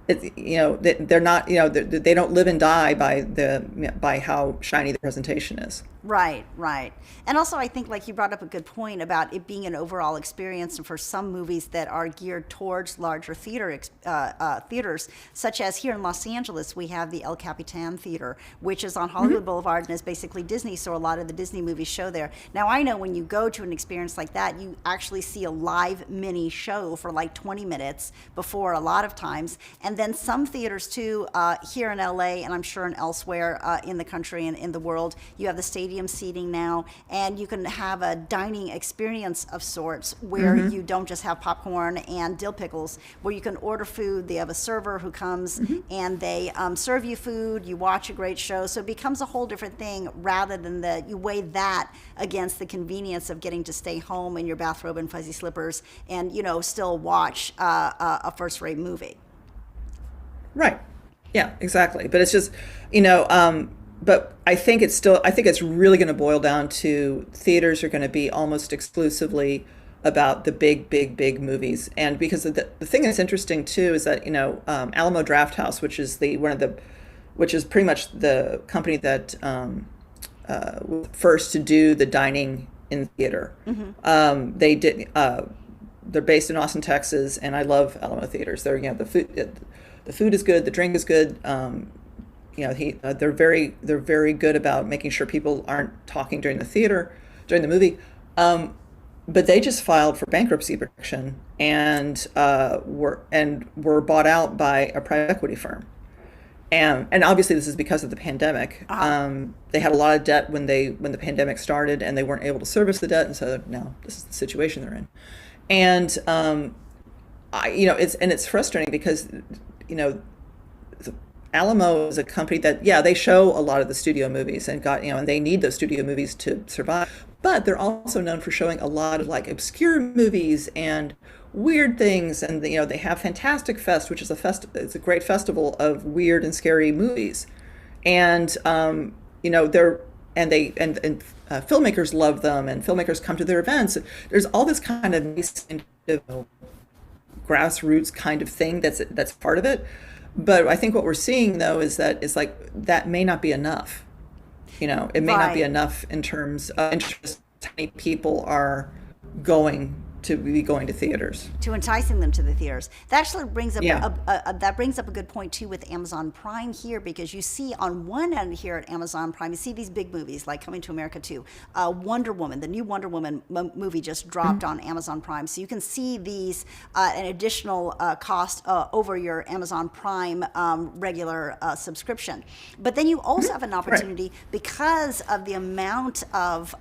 it, they're not, they don't live and die by how shiny the presentation is. Right. And also, I think, like you brought up a good point about it being an overall experience, and for some movies that are geared towards larger theaters, such as here in Los Angeles, we have the El Capitan Theater, which is on Hollywood Boulevard and is basically Disney, so a lot of the Disney movies show there. Now, I know when you go to an experience like that, you actually see a live mini show for like 20 minutes before a lot of times, and then some theaters too, here in LA, and I'm sure in elsewhere in the country and in the world, you have the stadium seating now, and you can have a dining experience of sorts where you don't just have popcorn and dill pickles, where you can order food. They have a server who comes and they serve you food, you watch a great show, so it becomes a whole different thing rather than you weigh that against the convenience of getting to stay home in your bathrobe and fuzzy slippers and still watch a first-rate movie. Right. Yeah, exactly. But it's just, but I think it's really going to boil down to theaters are going to be almost exclusively about the big movies. And because the thing that's interesting too is that, Alamo Drafthouse, which is which is pretty much the company that was first to do the dining in theater. They did, they're based in Austin, Texas, and I love Alamo theaters. They're, the food is good, the drink is good. They're very good about making sure people aren't talking during the movie. But they just filed for bankruptcy protection and were bought out by a private equity firm. And obviously this is because of the pandemic. They had a lot of debt when the pandemic started, and they weren't able to service the debt, and so now this is the situation they're in. And it's frustrating because Alamo is a company that, they show a lot of the studio movies and and they need those studio movies to survive. But they're also known for showing a lot of like obscure movies and weird things. And, they have Fantastic Fest, which is it's a great festival of weird and scary movies. And, filmmakers love them, and filmmakers come to their events. There's all this kind of nice grassroots kind of thing that's part of it. But I think what we're seeing, though, is that it's like that may not be enough. It may not be enough in terms of interest. Tiny people are going to be going to theaters. To enticing them to the theaters. That actually brings up Yeah. that brings up a good point too with Amazon Prime here, because you see on one end here at Amazon Prime, you see these big movies like Coming to America 2, Wonder Woman, the new Wonder Woman movie just dropped on Amazon Prime, so you can see these an additional cost over your Amazon Prime regular subscription. But then you also have an opportunity because of the amount of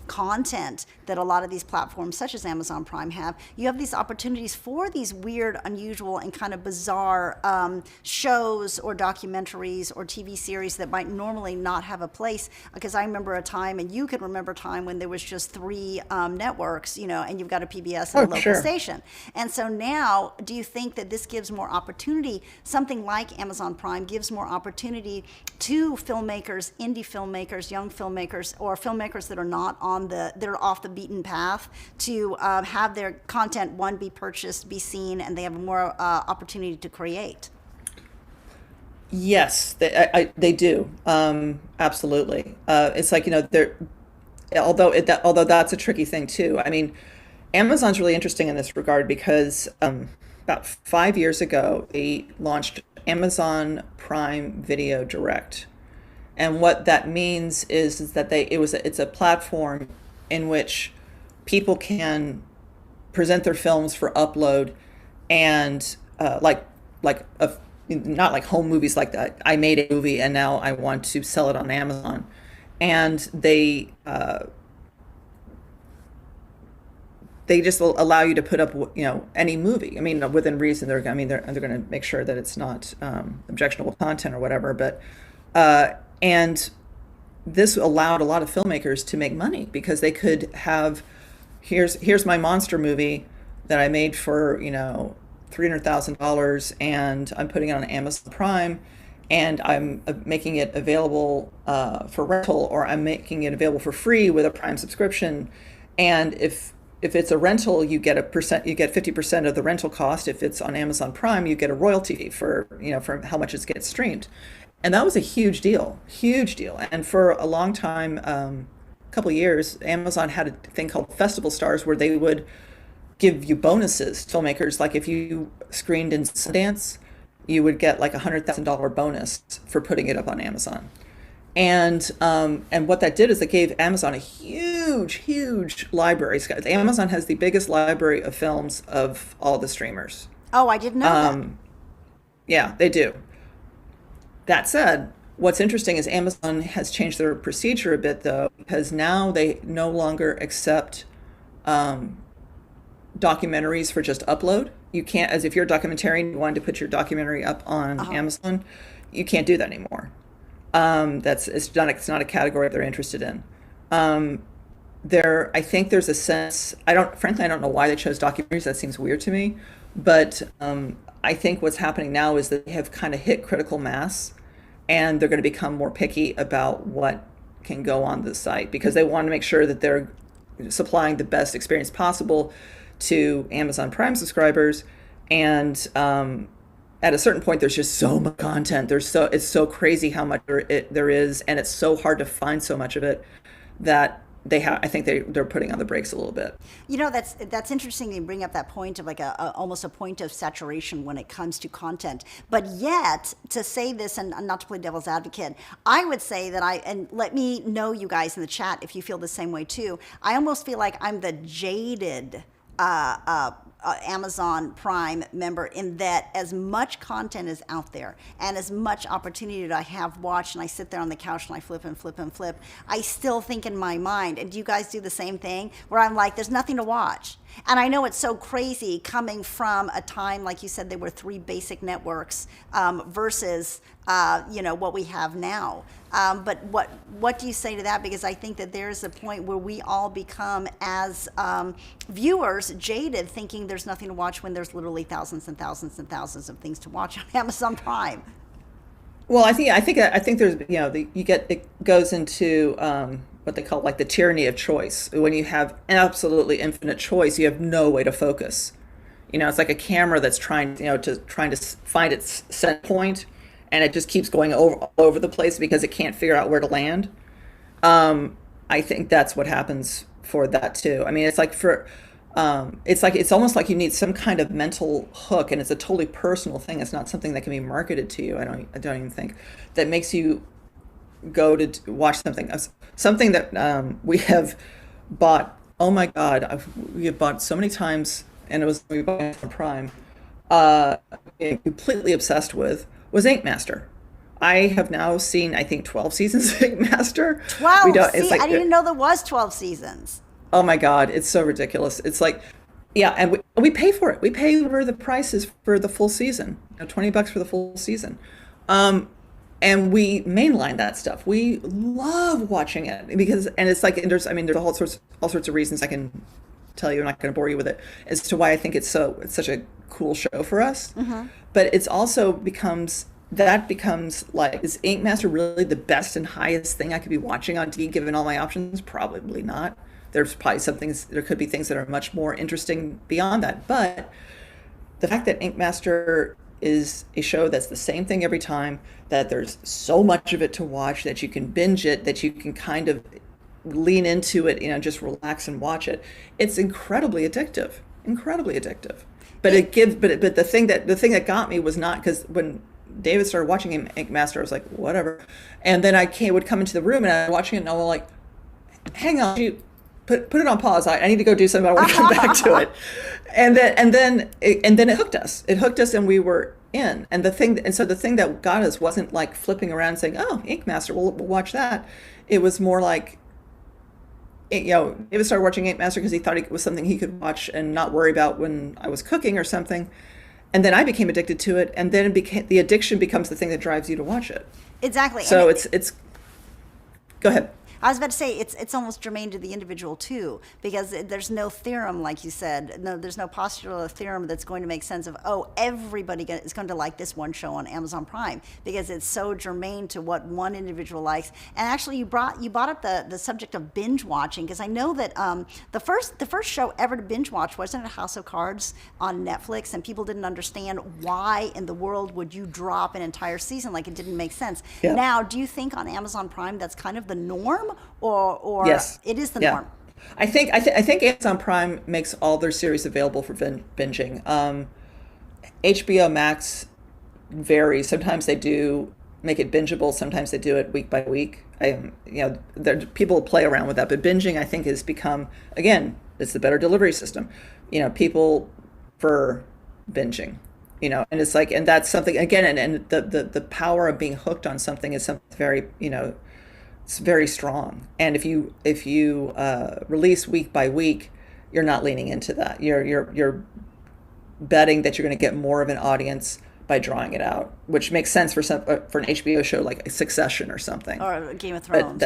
content that a lot of these platforms such as Amazon Prime have. You have these opportunities for these weird, unusual, and kind of bizarre shows or documentaries or TV series that might normally not have a place. Because I remember a time, and you can remember a time when there was just 3 networks, and you've got a PBS and a local station. And so now, do you think that this gives more opportunity? Something like Amazon Prime gives more opportunity to filmmakers, indie filmmakers, young filmmakers, or filmmakers that are not that are off the beaten path to have their content, one, be purchased, be seen, and they have more opportunity to create. Yes, they do. Absolutely. It's like, although that's a tricky thing too. I mean, Amazon's really interesting in this regard because about 5 years ago, they launched Amazon Prime Video Direct. And what that means is that it's a platform in which people can present their films for upload, and not like home movies like that. I made a movie and now I want to sell it on Amazon, and they just allow you to put up any movie. I mean, within reason. They're going to make sure that it's not objectionable content or whatever. But and this allowed a lot of filmmakers to make money because they could have, here's my monster movie that I made for $300,000, and I'm putting it on Amazon Prime, and I'm making it available for rental, or I'm making it available for free with a Prime subscription. And if it's a rental, you get 50% of the rental cost. If it's on Amazon Prime, you get a royalty fee for how much it gets streamed. And that was a huge deal. And for a long time, a couple of years, Amazon had a thing called Festival Stars, where they would give you bonuses, filmmakers. Like if you screened in Sundance, you would get like $100,000 bonus for putting it up on Amazon. And what that did is it gave Amazon a huge library. Amazon has the biggest library of films of all the streamers. Oh, I didn't know that. Yeah, they do. That said, what's interesting is Amazon has changed their procedure a bit, though, because now they no longer accept documentaries for just upload. You can't, as if you're a documentarian, you wanted to put your documentary up on Amazon, you can't do that anymore. It's not a category they're interested in. I think there's a sense, frankly, I don't know why they chose documentaries. That seems weird to me. But I think what's happening now is that they have kind of hit critical mass, and they're going to become more picky about what can go on the site, because they want to make sure that they're supplying the best experience possible to Amazon Prime subscribers. And at a certain point, there's just so much content. It's so crazy how much there is, and it's so hard to find so much of it that I think they're putting on the brakes a little bit. That's interesting. You bring up that point of like almost a point of saturation when it comes to content. But yet, to say this, and not to play devil's advocate, I would say that and let me know, you guys in the chat, if you feel the same way too. I almost feel like I'm the jaded Amazon Prime member, in that as much content is out there and as much opportunity that I have watched, and I sit there on the couch and I flip and flip and flip, I still think in my mind, and do you guys do the same thing, where I'm like, there's nothing to watch? And I know it's so crazy coming from a time, like you said, there were 3 basic networks versus what we have now. But what do you say to that? Because I think that there's a point where we all become, as viewers, jaded, thinking there's nothing to watch when there's literally thousands and thousands and thousands of things to watch on Amazon Prime. Well, I think there's it goes into what they call like the tyranny of choice. When you have absolutely infinite choice, you have no way to focus. It's like a camera that's trying to find its set point, and it just keeps going all over the place because it can't figure out where to land. I think that's what happens for that too. I mean, it's like It's almost like you need some kind of mental hook, and it's a totally personal thing. It's not something that can be marketed to you. I don't even think that makes you go to watch something that we have bought. Oh my God, we have bought so many times, and we bought it on Prime. Completely obsessed with was Ink Master. I have now seen, I think, 12 seasons of Ink Master. 12. I didn't even know there was 12 seasons. Oh my God, it's so ridiculous. It's like, yeah, and we pay for it. We pay whatever the price is for the full season, $20 for the full season. And we mainline that stuff. We love watching it because, and it's like, there's all sorts of reasons I can tell you. I'm not going to bore you with it as to why I think it's such a cool show for us. Mm-hmm. But it's also becomes like, is Ink Master really the best and highest thing I could be watching on TV given all my options? Probably not. There's probably there could be things that are much more interesting beyond that. But the fact that Ink Master is a show that's the same thing every time, that there's so much of it to watch, that you can binge it, that you can kind of lean into it, just relax and watch it. It's incredibly addictive. But but the thing that got me was not, because when David started watching Ink Master, I was like, whatever. And then I would come into the room and I was watching it and I was like, hang on, put it on pause. I need to go do something. I want to come back to it. And then it hooked us. It hooked us, and we were in. So the thing that got us wasn't like flipping around saying, "Oh, Ink Master, we'll watch that." It was more like, David started watching Ink Master because he thought it was something he could watch and not worry about when I was cooking or something. And then I became addicted to it, and then the addiction becomes the thing that drives you to watch it. Exactly. So it's. Go ahead. I was about to say it's almost germane to the individual too, because there's no theorem, like you said. No, there's no postular theorem that's going to make sense of, everybody is going to like this one show on Amazon Prime, because it's so germane to what one individual likes. And actually, you brought up the subject of binge watching, because I know that the first show ever to binge watch wasn't it House of Cards on Netflix, and people didn't understand why in the world would you drop an entire season, like it didn't make sense. Yeah. Now, do you think on Amazon Prime that's kind of the norm? Or yes. It is the norm? I think Amazon Prime makes all their series available for binging. HBO Max varies. Sometimes they do make it bingeable. Sometimes they do it week by week. People play around with that, but binging, I think, has become, again, it's the better delivery system. People for binging. And it's like, and that's something, again, and the power of being hooked on something is something very, it's very strong. And if you release week by week, you're not leaning into that. You're betting that you're going to get more of an audience by drawing it out, which makes sense for an HBO show like Succession or something, or Game of Thrones.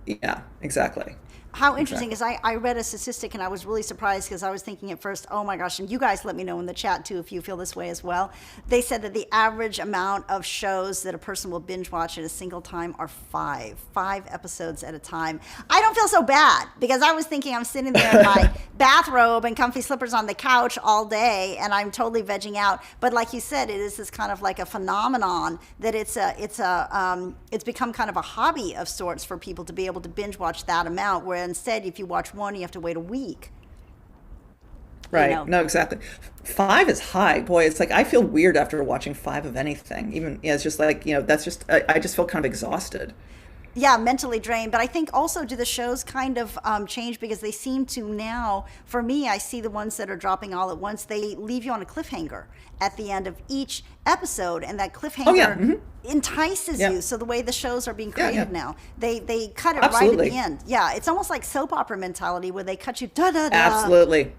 Yeah, exactly. How interesting is I read a statistic and I was really surprised, because I was thinking at first, oh my gosh, and you guys let me know in the chat too if you feel this way as well. They said that the average amount of shows that a person will binge watch at a single time are five episodes at a time. I don't feel so bad, because I was thinking I'm sitting there in my bathrobe and comfy slippers on the couch all day and I'm totally vegging out. But like you said, it is this kind of like a phenomenon that it's become kind of a hobby of sorts for people to be able to binge watch that amount, where instead, if you watch one, you have to wait a week. Right. No, exactly. 5 is high. Boy, it's like I feel weird after watching 5 of anything. Even, it's just like, that's just, I just feel kind of exhausted. Yeah, mentally drained. But I think also, do the shows kind of change, because they seem to now, for me, I see the ones that are dropping all at once, they leave you on a cliffhanger at the end of each episode, and that cliffhanger entices you. So the way the shows are being created now, they cut it right at the end. Yeah, it's almost like soap opera mentality, where they cut you da-da-da. Absolutely.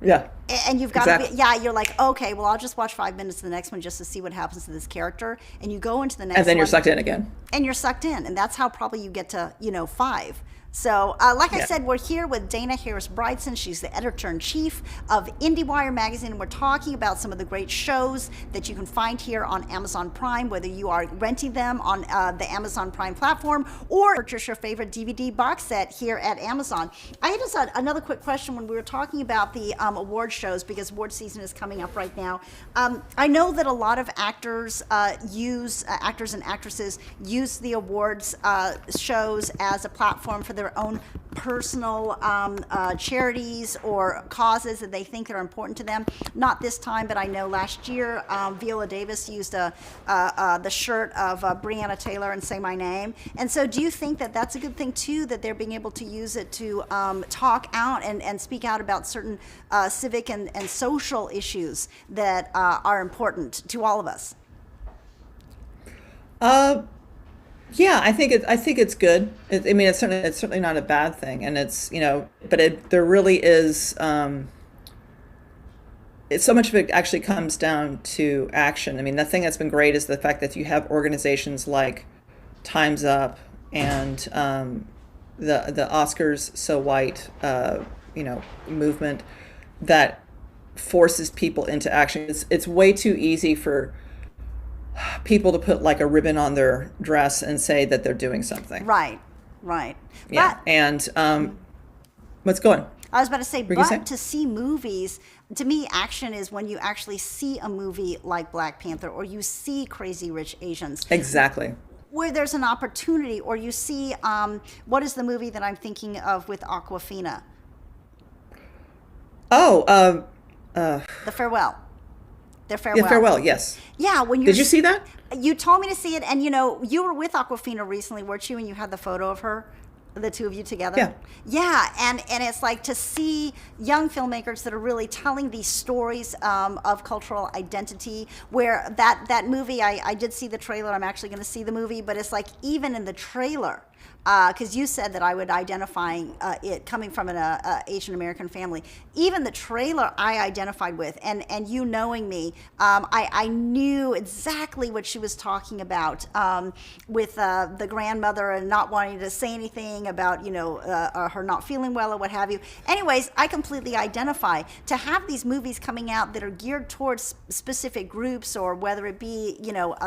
Yeah. And you've got to be, you're like, okay, well, I'll just watch 5 minutes of the next one just to see what happens to this character. And you go into the next one. And then you're sucked in again. And you're sucked in. And that's how probably you get to, 5. So, like I said, we're here with Dana Harris-Bridson. She's the editor-in-chief of IndieWire magazine, and we're talking about some of the great shows that you can find here on Amazon Prime, whether you are renting them on the Amazon Prime platform or purchase your favorite DVD box set here at Amazon. I had just another quick question when we were talking about the award shows, because award season is coming up right now. I know that a lot of actors actors and actresses use the awards shows as a platform for their their own personal charities or causes that they think are important to them. Not this time, but I know last year Viola Davis used the shirt of Breonna Taylor and Say My Name. And so do you think that that's a good thing too, that they're being able to use it to talk out and speak out about certain civic and social issues that are important to all of us? Yeah, I think it's good. I mean, it's certainly not a bad thing, and it's, but there really is. So much of it actually comes down to action. I mean, the thing that's been great is the fact that you have organizations like Time's Up and the Oscars So White, movement that forces people into action. It's way too easy for people to put like a ribbon on their dress and say that they're doing something. Right. Yeah. But, And let's go on. I was about to say, What were you saying? but to see movies, to me, action is when you actually see a movie like Black Panther, or you see Crazy Rich Asians. Exactly. Where there's an opportunity, or you see, what is the movie that I'm thinking of with Awkwafina? Oh, The Farewell. yeah, Farewell, yes. Yeah, when you Did you see that? You told me to see it, and you were with Awkwafina recently, weren't you? And you had the photo of her, the two of you together. Yeah. Yeah, and it's like to see young filmmakers that are really telling these stories of cultural identity. Where that movie, I did see the trailer. I'm actually going to see the movie, but it's like even in the trailer. Because you said that I would identify it coming from an Asian American family. Even the trailer I identified with, and you knowing me, I knew exactly what she was talking about with the grandmother and not wanting to say anything about her not feeling well or what have you. Anyways, I completely identify. To have these movies coming out that are geared towards specific groups, or whether it be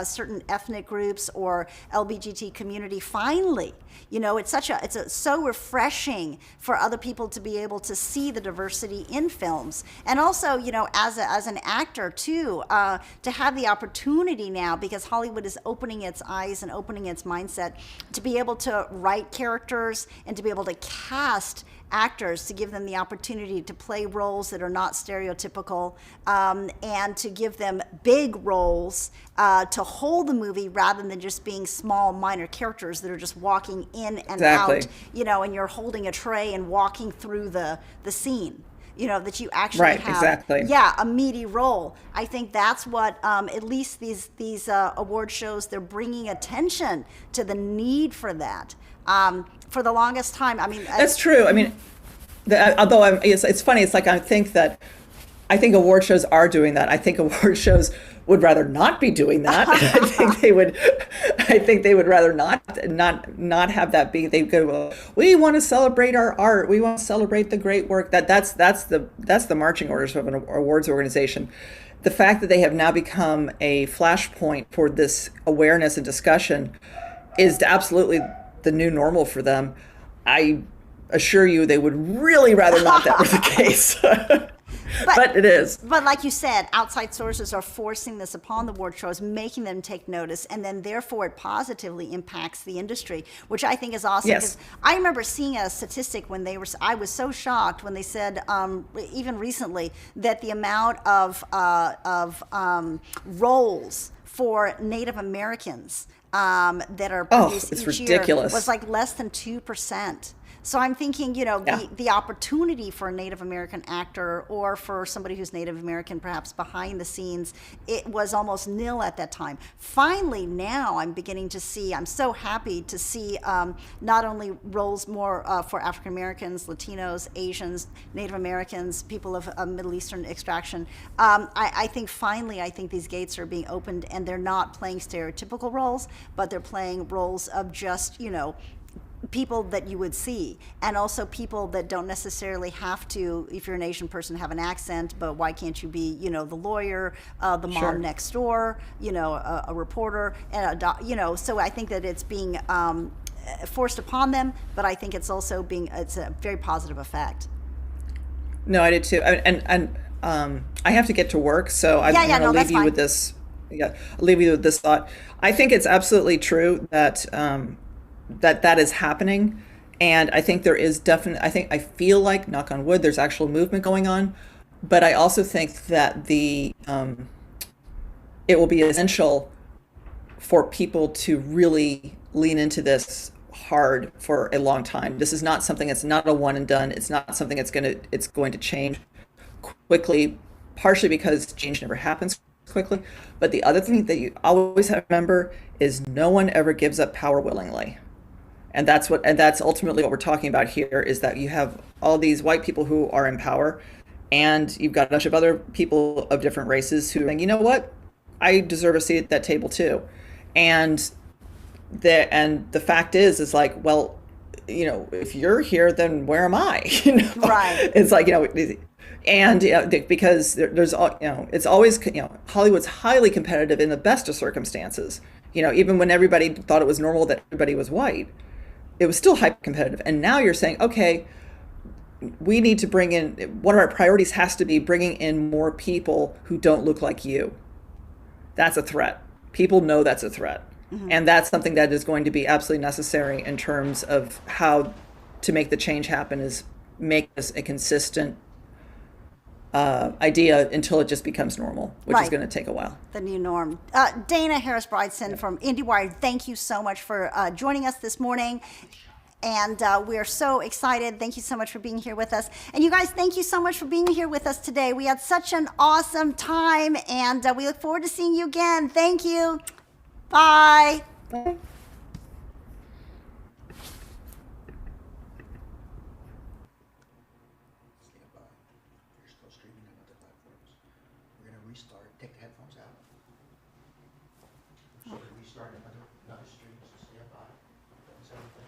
certain ethnic groups or LGBT community, finally. It's so refreshing for other people to be able to see the diversity in films, and also as an actor too, to have the opportunity now, because Hollywood is opening its eyes and opening its mindset to be able to write characters and to be able to cast actors, to give them the opportunity to play roles that are not stereotypical, and to give them big roles to hold the movie rather than just being small minor characters that are just walking in and out, and you're holding a tray and walking through the scene. That you actually have a meaty role. I think that's what at least these award shows, they're bringing attention to the need for that. For the longest time, I mean, that's true. I mean, although it's funny. It's like I think award shows are doing that. I think award shows would rather not be doing that. I think they would rather not have that be. They go, well, we want to celebrate our art. We want to celebrate the great work. That's the marching orders of an awards organization. The fact that they have now become a flashpoint for this awareness and discussion is absolutely the new normal for them. I assure you they would really rather not that were the case. But it is. But like you said, outside sources are forcing this upon the award shows, making them take notice, and then therefore it positively impacts the industry, which I think is awesome. Yes. I remember seeing a statistic when I was so shocked when they said, even recently, that the amount of roles for Native Americans that are produced each year was like less than 2%. So I'm thinking, the opportunity for a Native American actor, or for somebody who's Native American perhaps behind the scenes, it was almost nil at that time. Finally, now I'm beginning to see, I'm so happy to see not only roles more for African Americans, Latinos, Asians, Native Americans, people of Middle Eastern extraction. I think these gates are being opened, and they're not playing stereotypical roles, but they're playing roles of just, people that you would see, and also people that don't necessarily have to, if you're an Asian person, have an accent, but why can't you be, the lawyer, the mom next door, a reporter, and so I think that it's being forced upon them, but I think it's also it's a very positive effect. No, I did too. And I have to get to work, so I'm going to leave you with this. Yeah, I'll leave you with this thought. I think it's absolutely true that that is happening, And I think there is definitely, I feel like, knock on wood, there's actual movement going on. But I also think that it will be essential for people to really lean into this hard for a long time. This is not something that's not a one and done. It's not something it's going to change quickly, partially because change never happens quickly. But the other thing that you always have to remember is no one ever gives up power willingly. And that's ultimately what we're talking about here, is that you have all these white people who are in power, and you've got a bunch of other people of different races who are saying, you know what, I deserve a seat at that table too. And the fact is like, well, if you're here, then where am I? Right. It's like, and because there's it's always, Hollywood's highly competitive in the best of circumstances. Even when everybody thought it was normal that everybody was white, it was still hyper competitive. And now you're saying, okay, we need to bring in, one of our priorities has to be bringing in more people who don't look like you. That's a threat. People know that's a threat. Mm-hmm. And that's something that is going to be absolutely necessary in terms of how to make the change happen, is make this a consistent idea until it just becomes normal, which is going to take a while. The new norm. Dana Harris-Bridson from IndieWire, thank you so much for joining us this morning. And we are so excited. Thank you so much for being here with us. And you guys, thank you so much for being here with us today. We had such an awesome time, and we look forward to seeing you again. Thank you. Bye. Bye. Take the headphones out. So restart another stream, so stand by. That's everything.